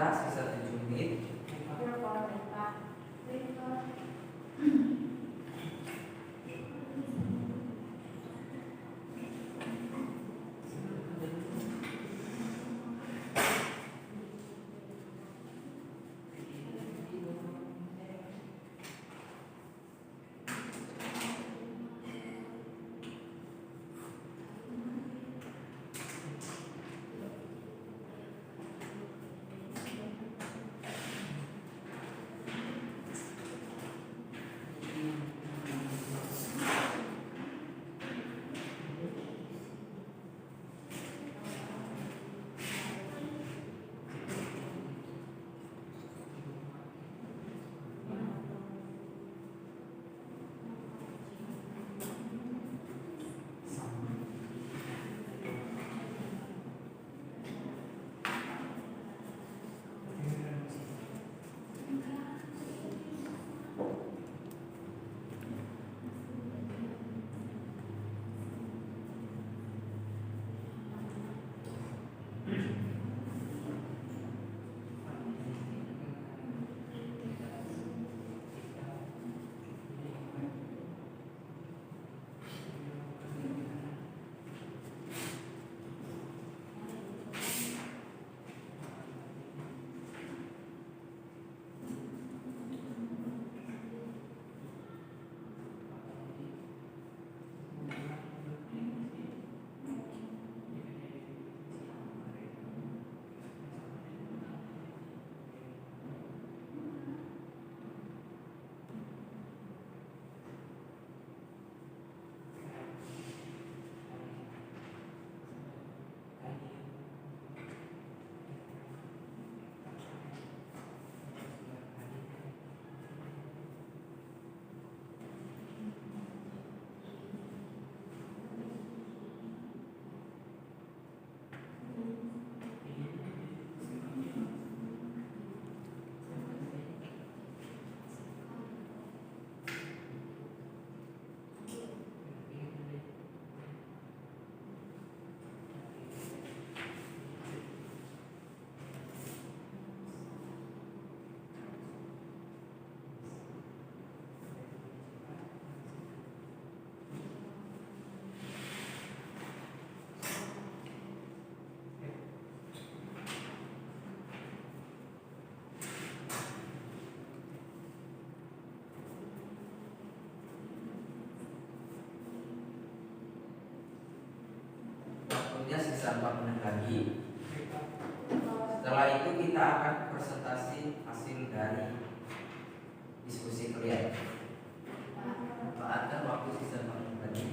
kita sisa 7 menit. Waktunya sisa 4 menit lagi. Setelah itu kita akan presentasi hasil dari diskusi kalian. Manfaatkan waktu sisa 4 menit lagi.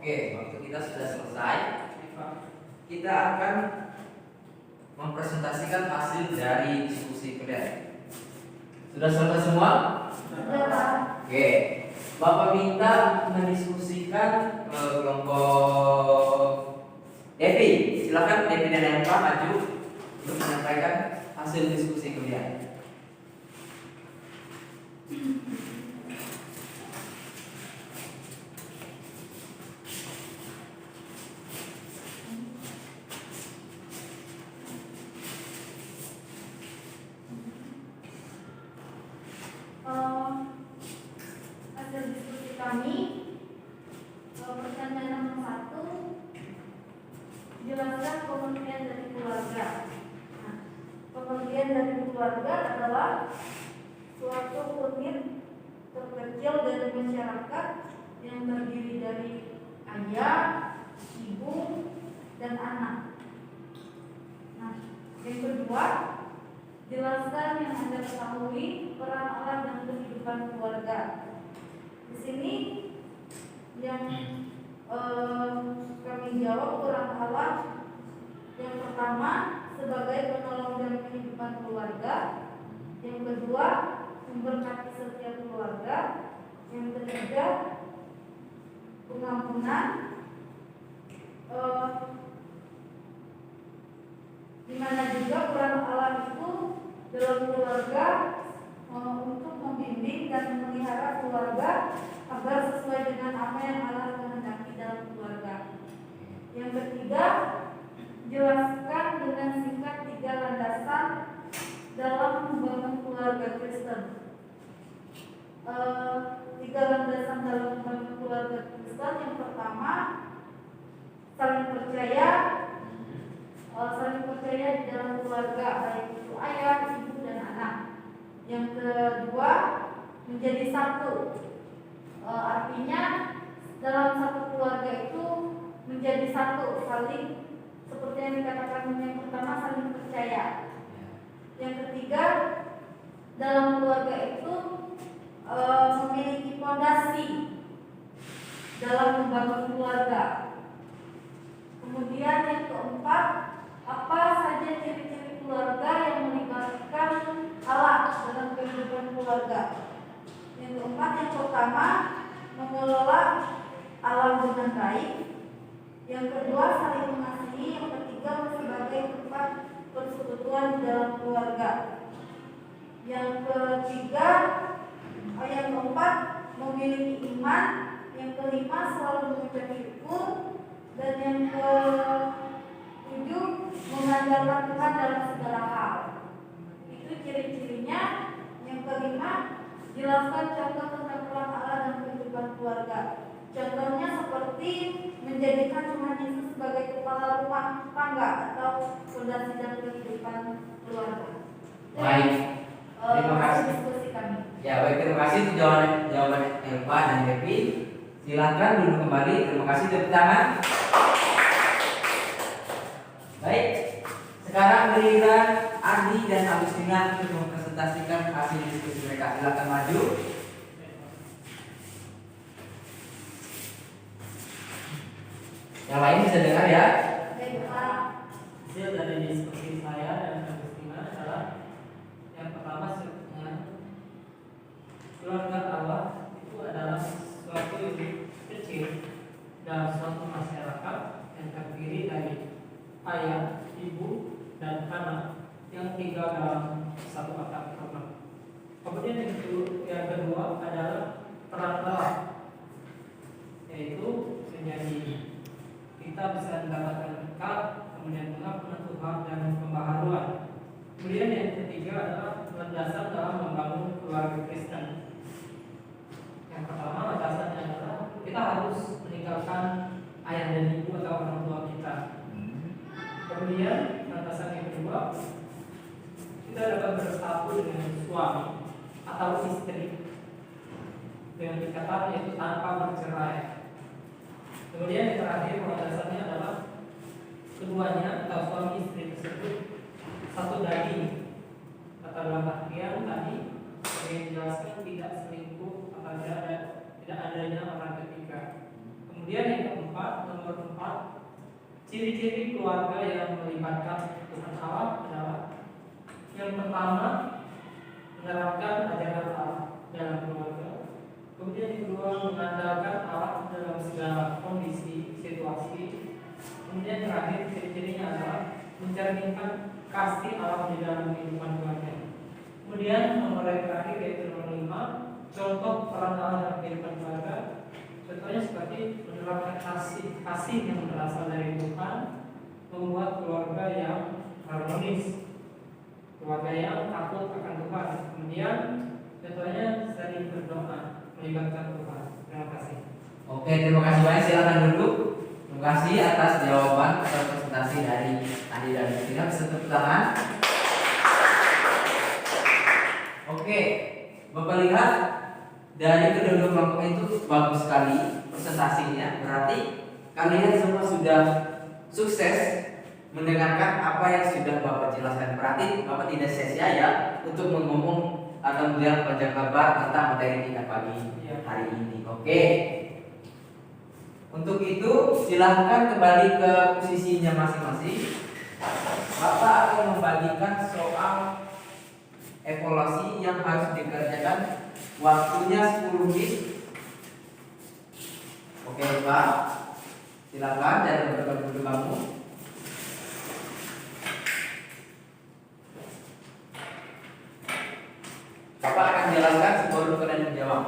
Oke, waktu kita sudah selesai. Kita akan mempresentasikan hasil dari diskusi kalian. Sudah selesai semua? Sudah, Pak. Oke, Bapak minta mendiskusikan kelompok Devi. Silakan Devi dan Eva maju untuk menyampaikan hasil diskusi kalian. Hasil diskusi kami, pertanyaan nomor 1, jelaskan pengertian dari keluarga. Nah, pengertian dari keluarga adalah suatu unit terkecil dari masyarakat yang terdiri dari ayah, ibu, dan anak. Nah, yang kedua, jelaskan yang Anda ketahui peran Allah dalam kehidupan keluarga. Di sini yang kami jawab peran Allah yang pertama sebagai penolong dalam kehidupan keluarga, yang kedua memberkati setiap keluarga, yang ketiga pengampunan, di mana juga peran Allah itu dalam keluarga untuk membimbing dan memelihara keluarga agar sesuai dengan apa yang Allah kehendaki dalam keluarga. Yang ketiga, jelaskan dengan singkat 3 landasan dalam membangun keluarga Kristen. 3 landasan dalam membangun keluarga Kristen. Yang pertama, saling percaya di dalam keluarga, baik itu ayah, ibu, dan anak. Yang kedua, menjadi satu. Artinya dalam satu keluarga itu menjadi satu, saling, seperti yang dikatakan yang pertama, saling percaya. Yang ketiga, dalam keluarga itu memiliki fondasi dalam membangun keluarga. Kemudian yang keempat, apa saja ciri-ciri keluarga yang melibatkan Allah dalam kehidupan keluarga. Yang keempat, yang pertama, mengelola Allah dengan baik. Yang kedua, saling mengasihi. Yang ketiga, sebagai tempat persekutuan di dalam keluarga. Yang ketiga, yang keempat, memiliki iman. Yang kelima, selalu mengucap syukur. Dan yang ketujuh, mengandalkan Tuhan dalam segala hal. Itu ciri-cirinya. Yang kelima, jelaskan contoh tentang peran Allah dalam kehidupan keluarga. Contohnya seperti menjadikan Tuhan Yesus sebagai kepala rumah tangga atau fondasi dalam kehidupan keluarga. Baik, terima kasih. Diskusi kami. Ya baik, terima kasih untuk jawaban Elva dan Devi. Silakan duduk kembali. Terima kasih, tepuk tangan. Baik, sekarang giliran Adi dan Agustina untuk mempresentasikan hasil diskusi mereka. Silakan maju. Yang lain bisa dengar ya. Baik, Pak. Hasil dari diskusi saya dan Agustina adalah yang pertama, keluarga Allah itu adalah suatu unit kecil dalam suatu masyarakat yang terdiri dari ayah, ibu, dan anak yang tinggal dalam satu atap rumah. Kemudian yang kedua adalah peran Allah, yaitu menjadi kita bisa mendapatkan berkat, kemudian pengampunan Tuhan dan pembaharuan. Kemudian yang ketiga adalah landasan dalam membangun keluarga Kristen. Yang pertama, landasannya adalah kita harus meninggalkan ayah dan ibu atau orang tua kita. Kemudian landasan yang kedua, kita dapat bersatu dengan suami atau istri dengan ikatan yaitu tanpa bercerai. Kemudian yang terakhir, landasannya adalah keduanya atau suami istri tersebut satu daging. Kata dalam artian tadi yang dijelaskan tidak selingkuh atau tidak adanya orang ketiga. Kemudian yang keempat, nomor 4, ciri-ciri keluarga yang melibatkan Tuhan Allah adalah yang pertama, menerapkan ajaran Allah dalam keluarga. Kemudian yang kedua, mengandalkan Allah dalam segala kondisi, situasi. Kemudian terakhir, ciri-cirinya adalah mencerminkan kasih Allah di dalam kehidupan keluarga. Kemudian nomor yang terakhir yaitu nomor 5, contoh peran Allah dalam kehidupan keluarga. Contohnya seperti menerapkan kasih yang berasal dari Tuhan, membuat keluarga yang harmonis, keluarga yang takut akan Tuhan. Kemudian contohnya sering berdoa, melibatkan Tuhan. Terima kasih. Oke, terima kasih banyak. Silakan duduk. Terima kasih atas jawaban atau presentasi dari Andi dan Justina. Bisa tepuk tangan. Oke, Bapak lihat dari kedua kelompok itu bagus sekali presentasinya. Berarti kalian semua sudah sukses mendengarkan apa yang sudah Bapak jelaskan. Berarti Bapak tidak sia-sia ya untuk ngomong atau menjelaskan panjang lebar tentang materi kita pagi hari ini. Oke. Untuk itu silahkan kembali ke posisinya masing-masing. Bapak akan membagikan soal evaluasi yang harus dikerjakan. Waktunya 10 menit. Oke Pak, silakan dari beberapa guru kamu. Bapak akan jelaskan sebelum kalian menjawab.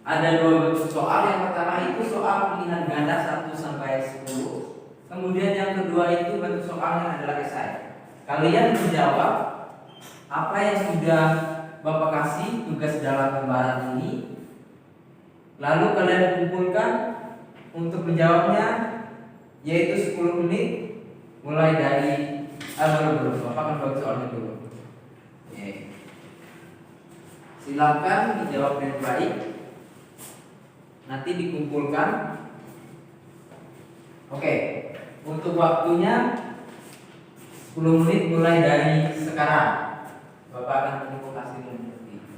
Ada 2 bentuk soal. Yang pertama itu soal pilihan ganda 1 sampai 10. Kemudian yang kedua itu bentuk soalnya adalah esai. Kalian menjawab apa yang sudah Bapak kasih tugas dalam lembaran ini. Lalu kalian kumpulkan untuk menjawabnya, yaitu 10 menit mulai dari belum. Bapak akan bagi soalnya dulu. Silakan dijawab dengan baik. Nanti dikumpulkan. Oke, untuk waktunya 10 menit mulai dari sekarang. Bapak akan menunggu hasilnya seperti itu.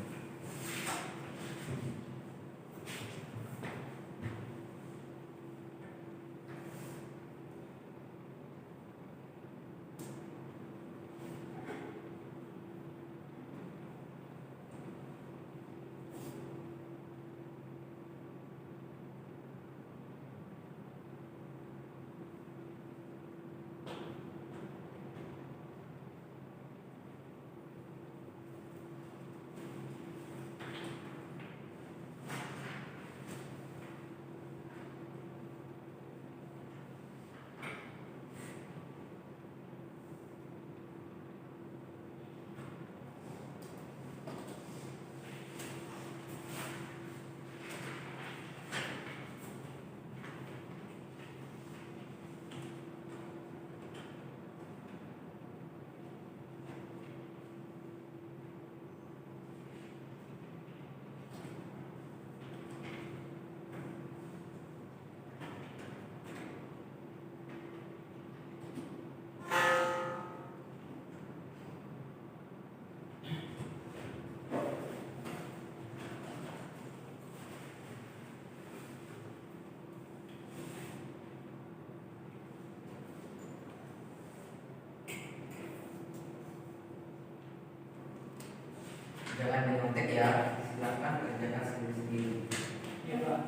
Jangan menyontek ya, silakan kerjakan sendiri-sendiri. Ya Pak.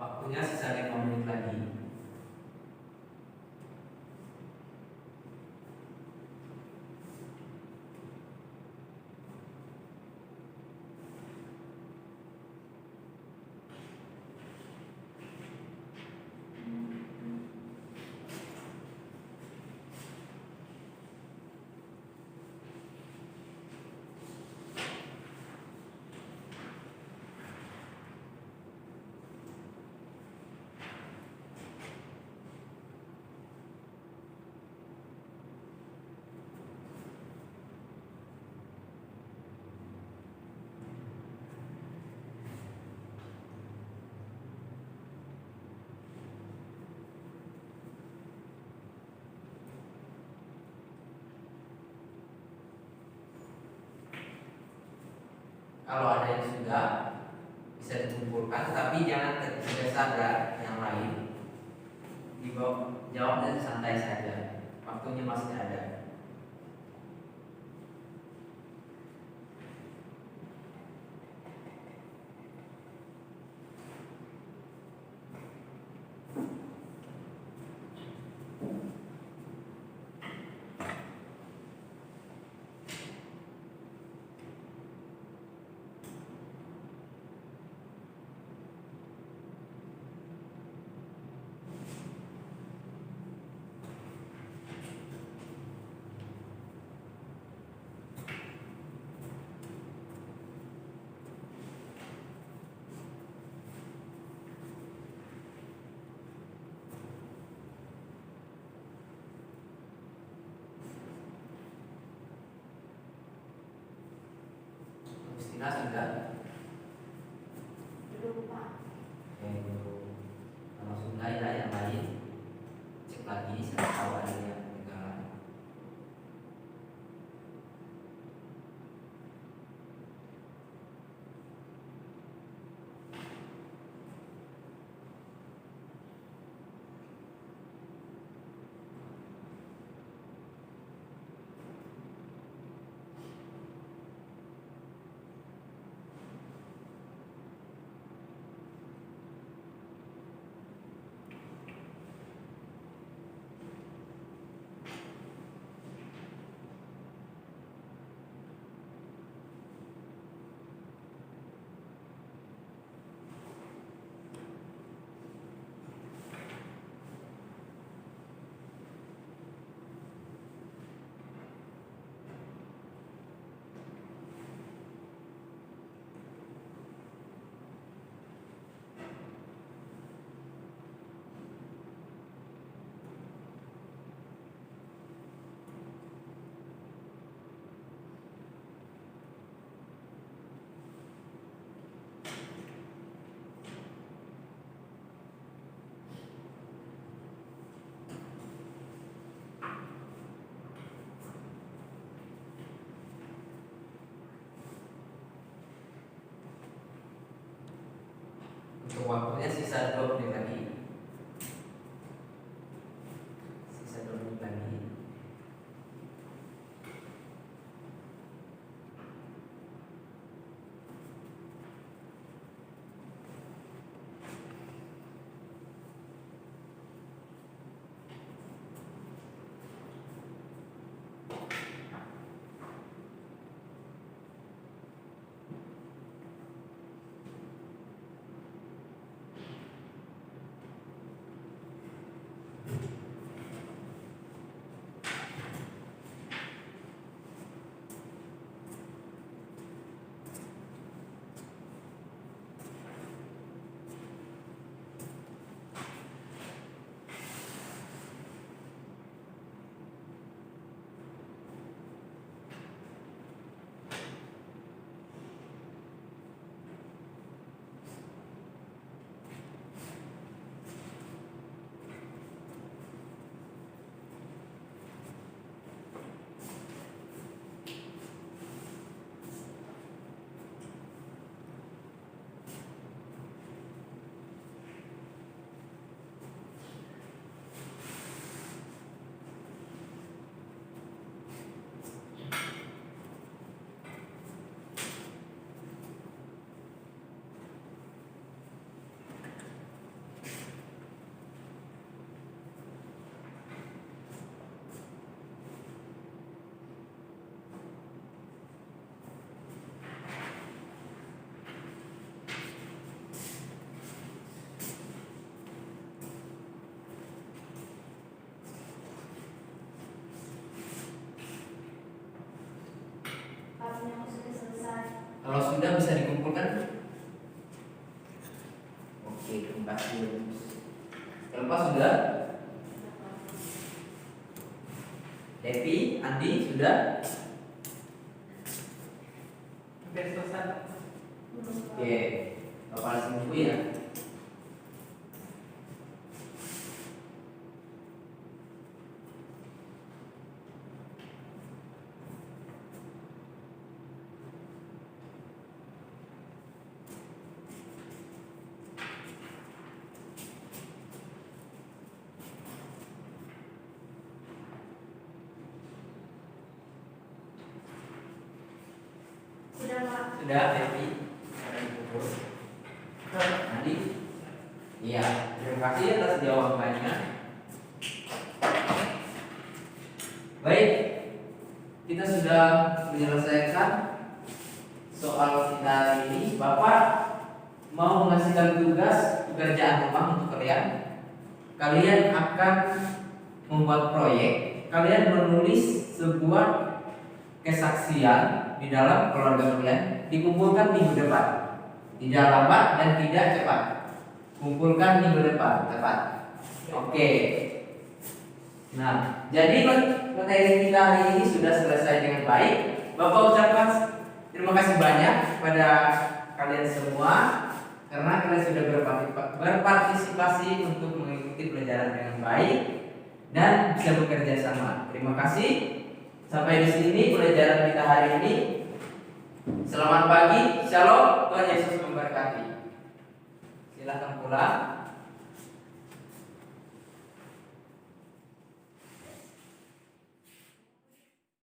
Waktunya sisa 5 menit lagi. Kalau ada yang sudah bisa dikumpulkan, tapi jangan tergesa-gesa yang lain. Jawab dan santai saja. Waktunya masih ada. Agustina sudah. Belum Pak. Kalau sudah ya yang lain cek lagi, siapa tahu ada yang ketinggalan. Untuk waktunya sisa 2 menit lagi. Sisa 2 menit lagi. Kalau sudah bisa dikumpulkan. Oke, terima kasih. Lepas sudah. Devi, Andi sudah. Hampir selesai. Oke, Bapak langsung buku ya. Sudah Pak. Sudah, Devi. Andi. Iya, terima kasih atas jawabannya. Baik, kita sudah menyelesaikan soal kita hari ini. Bapak mau mengasihkan tugas pekerjaan rumah untuk kalian. Kalian akan membuat proyek. Kalian menulis sebuah kesaksian di dalam keluarga kalian, dikumpulkan minggu depan. Tidak lambat dan tidak cepat. Kumpulkan minggu depan, tepat. Oke. Nah, jadi materi kita hari ini sudah selesai dengan baik. Bapak ucapkan terima kasih banyak kepada kalian semua karena kalian sudah berpartisipasi untuk mengikuti pelajaran dengan baik dan bisa bekerja sama. Terima kasih. Sampai di sini pelajaran kita hari ini. Selamat pagi, shalom, Tuhan Yesus memberkati. Silakan pulang.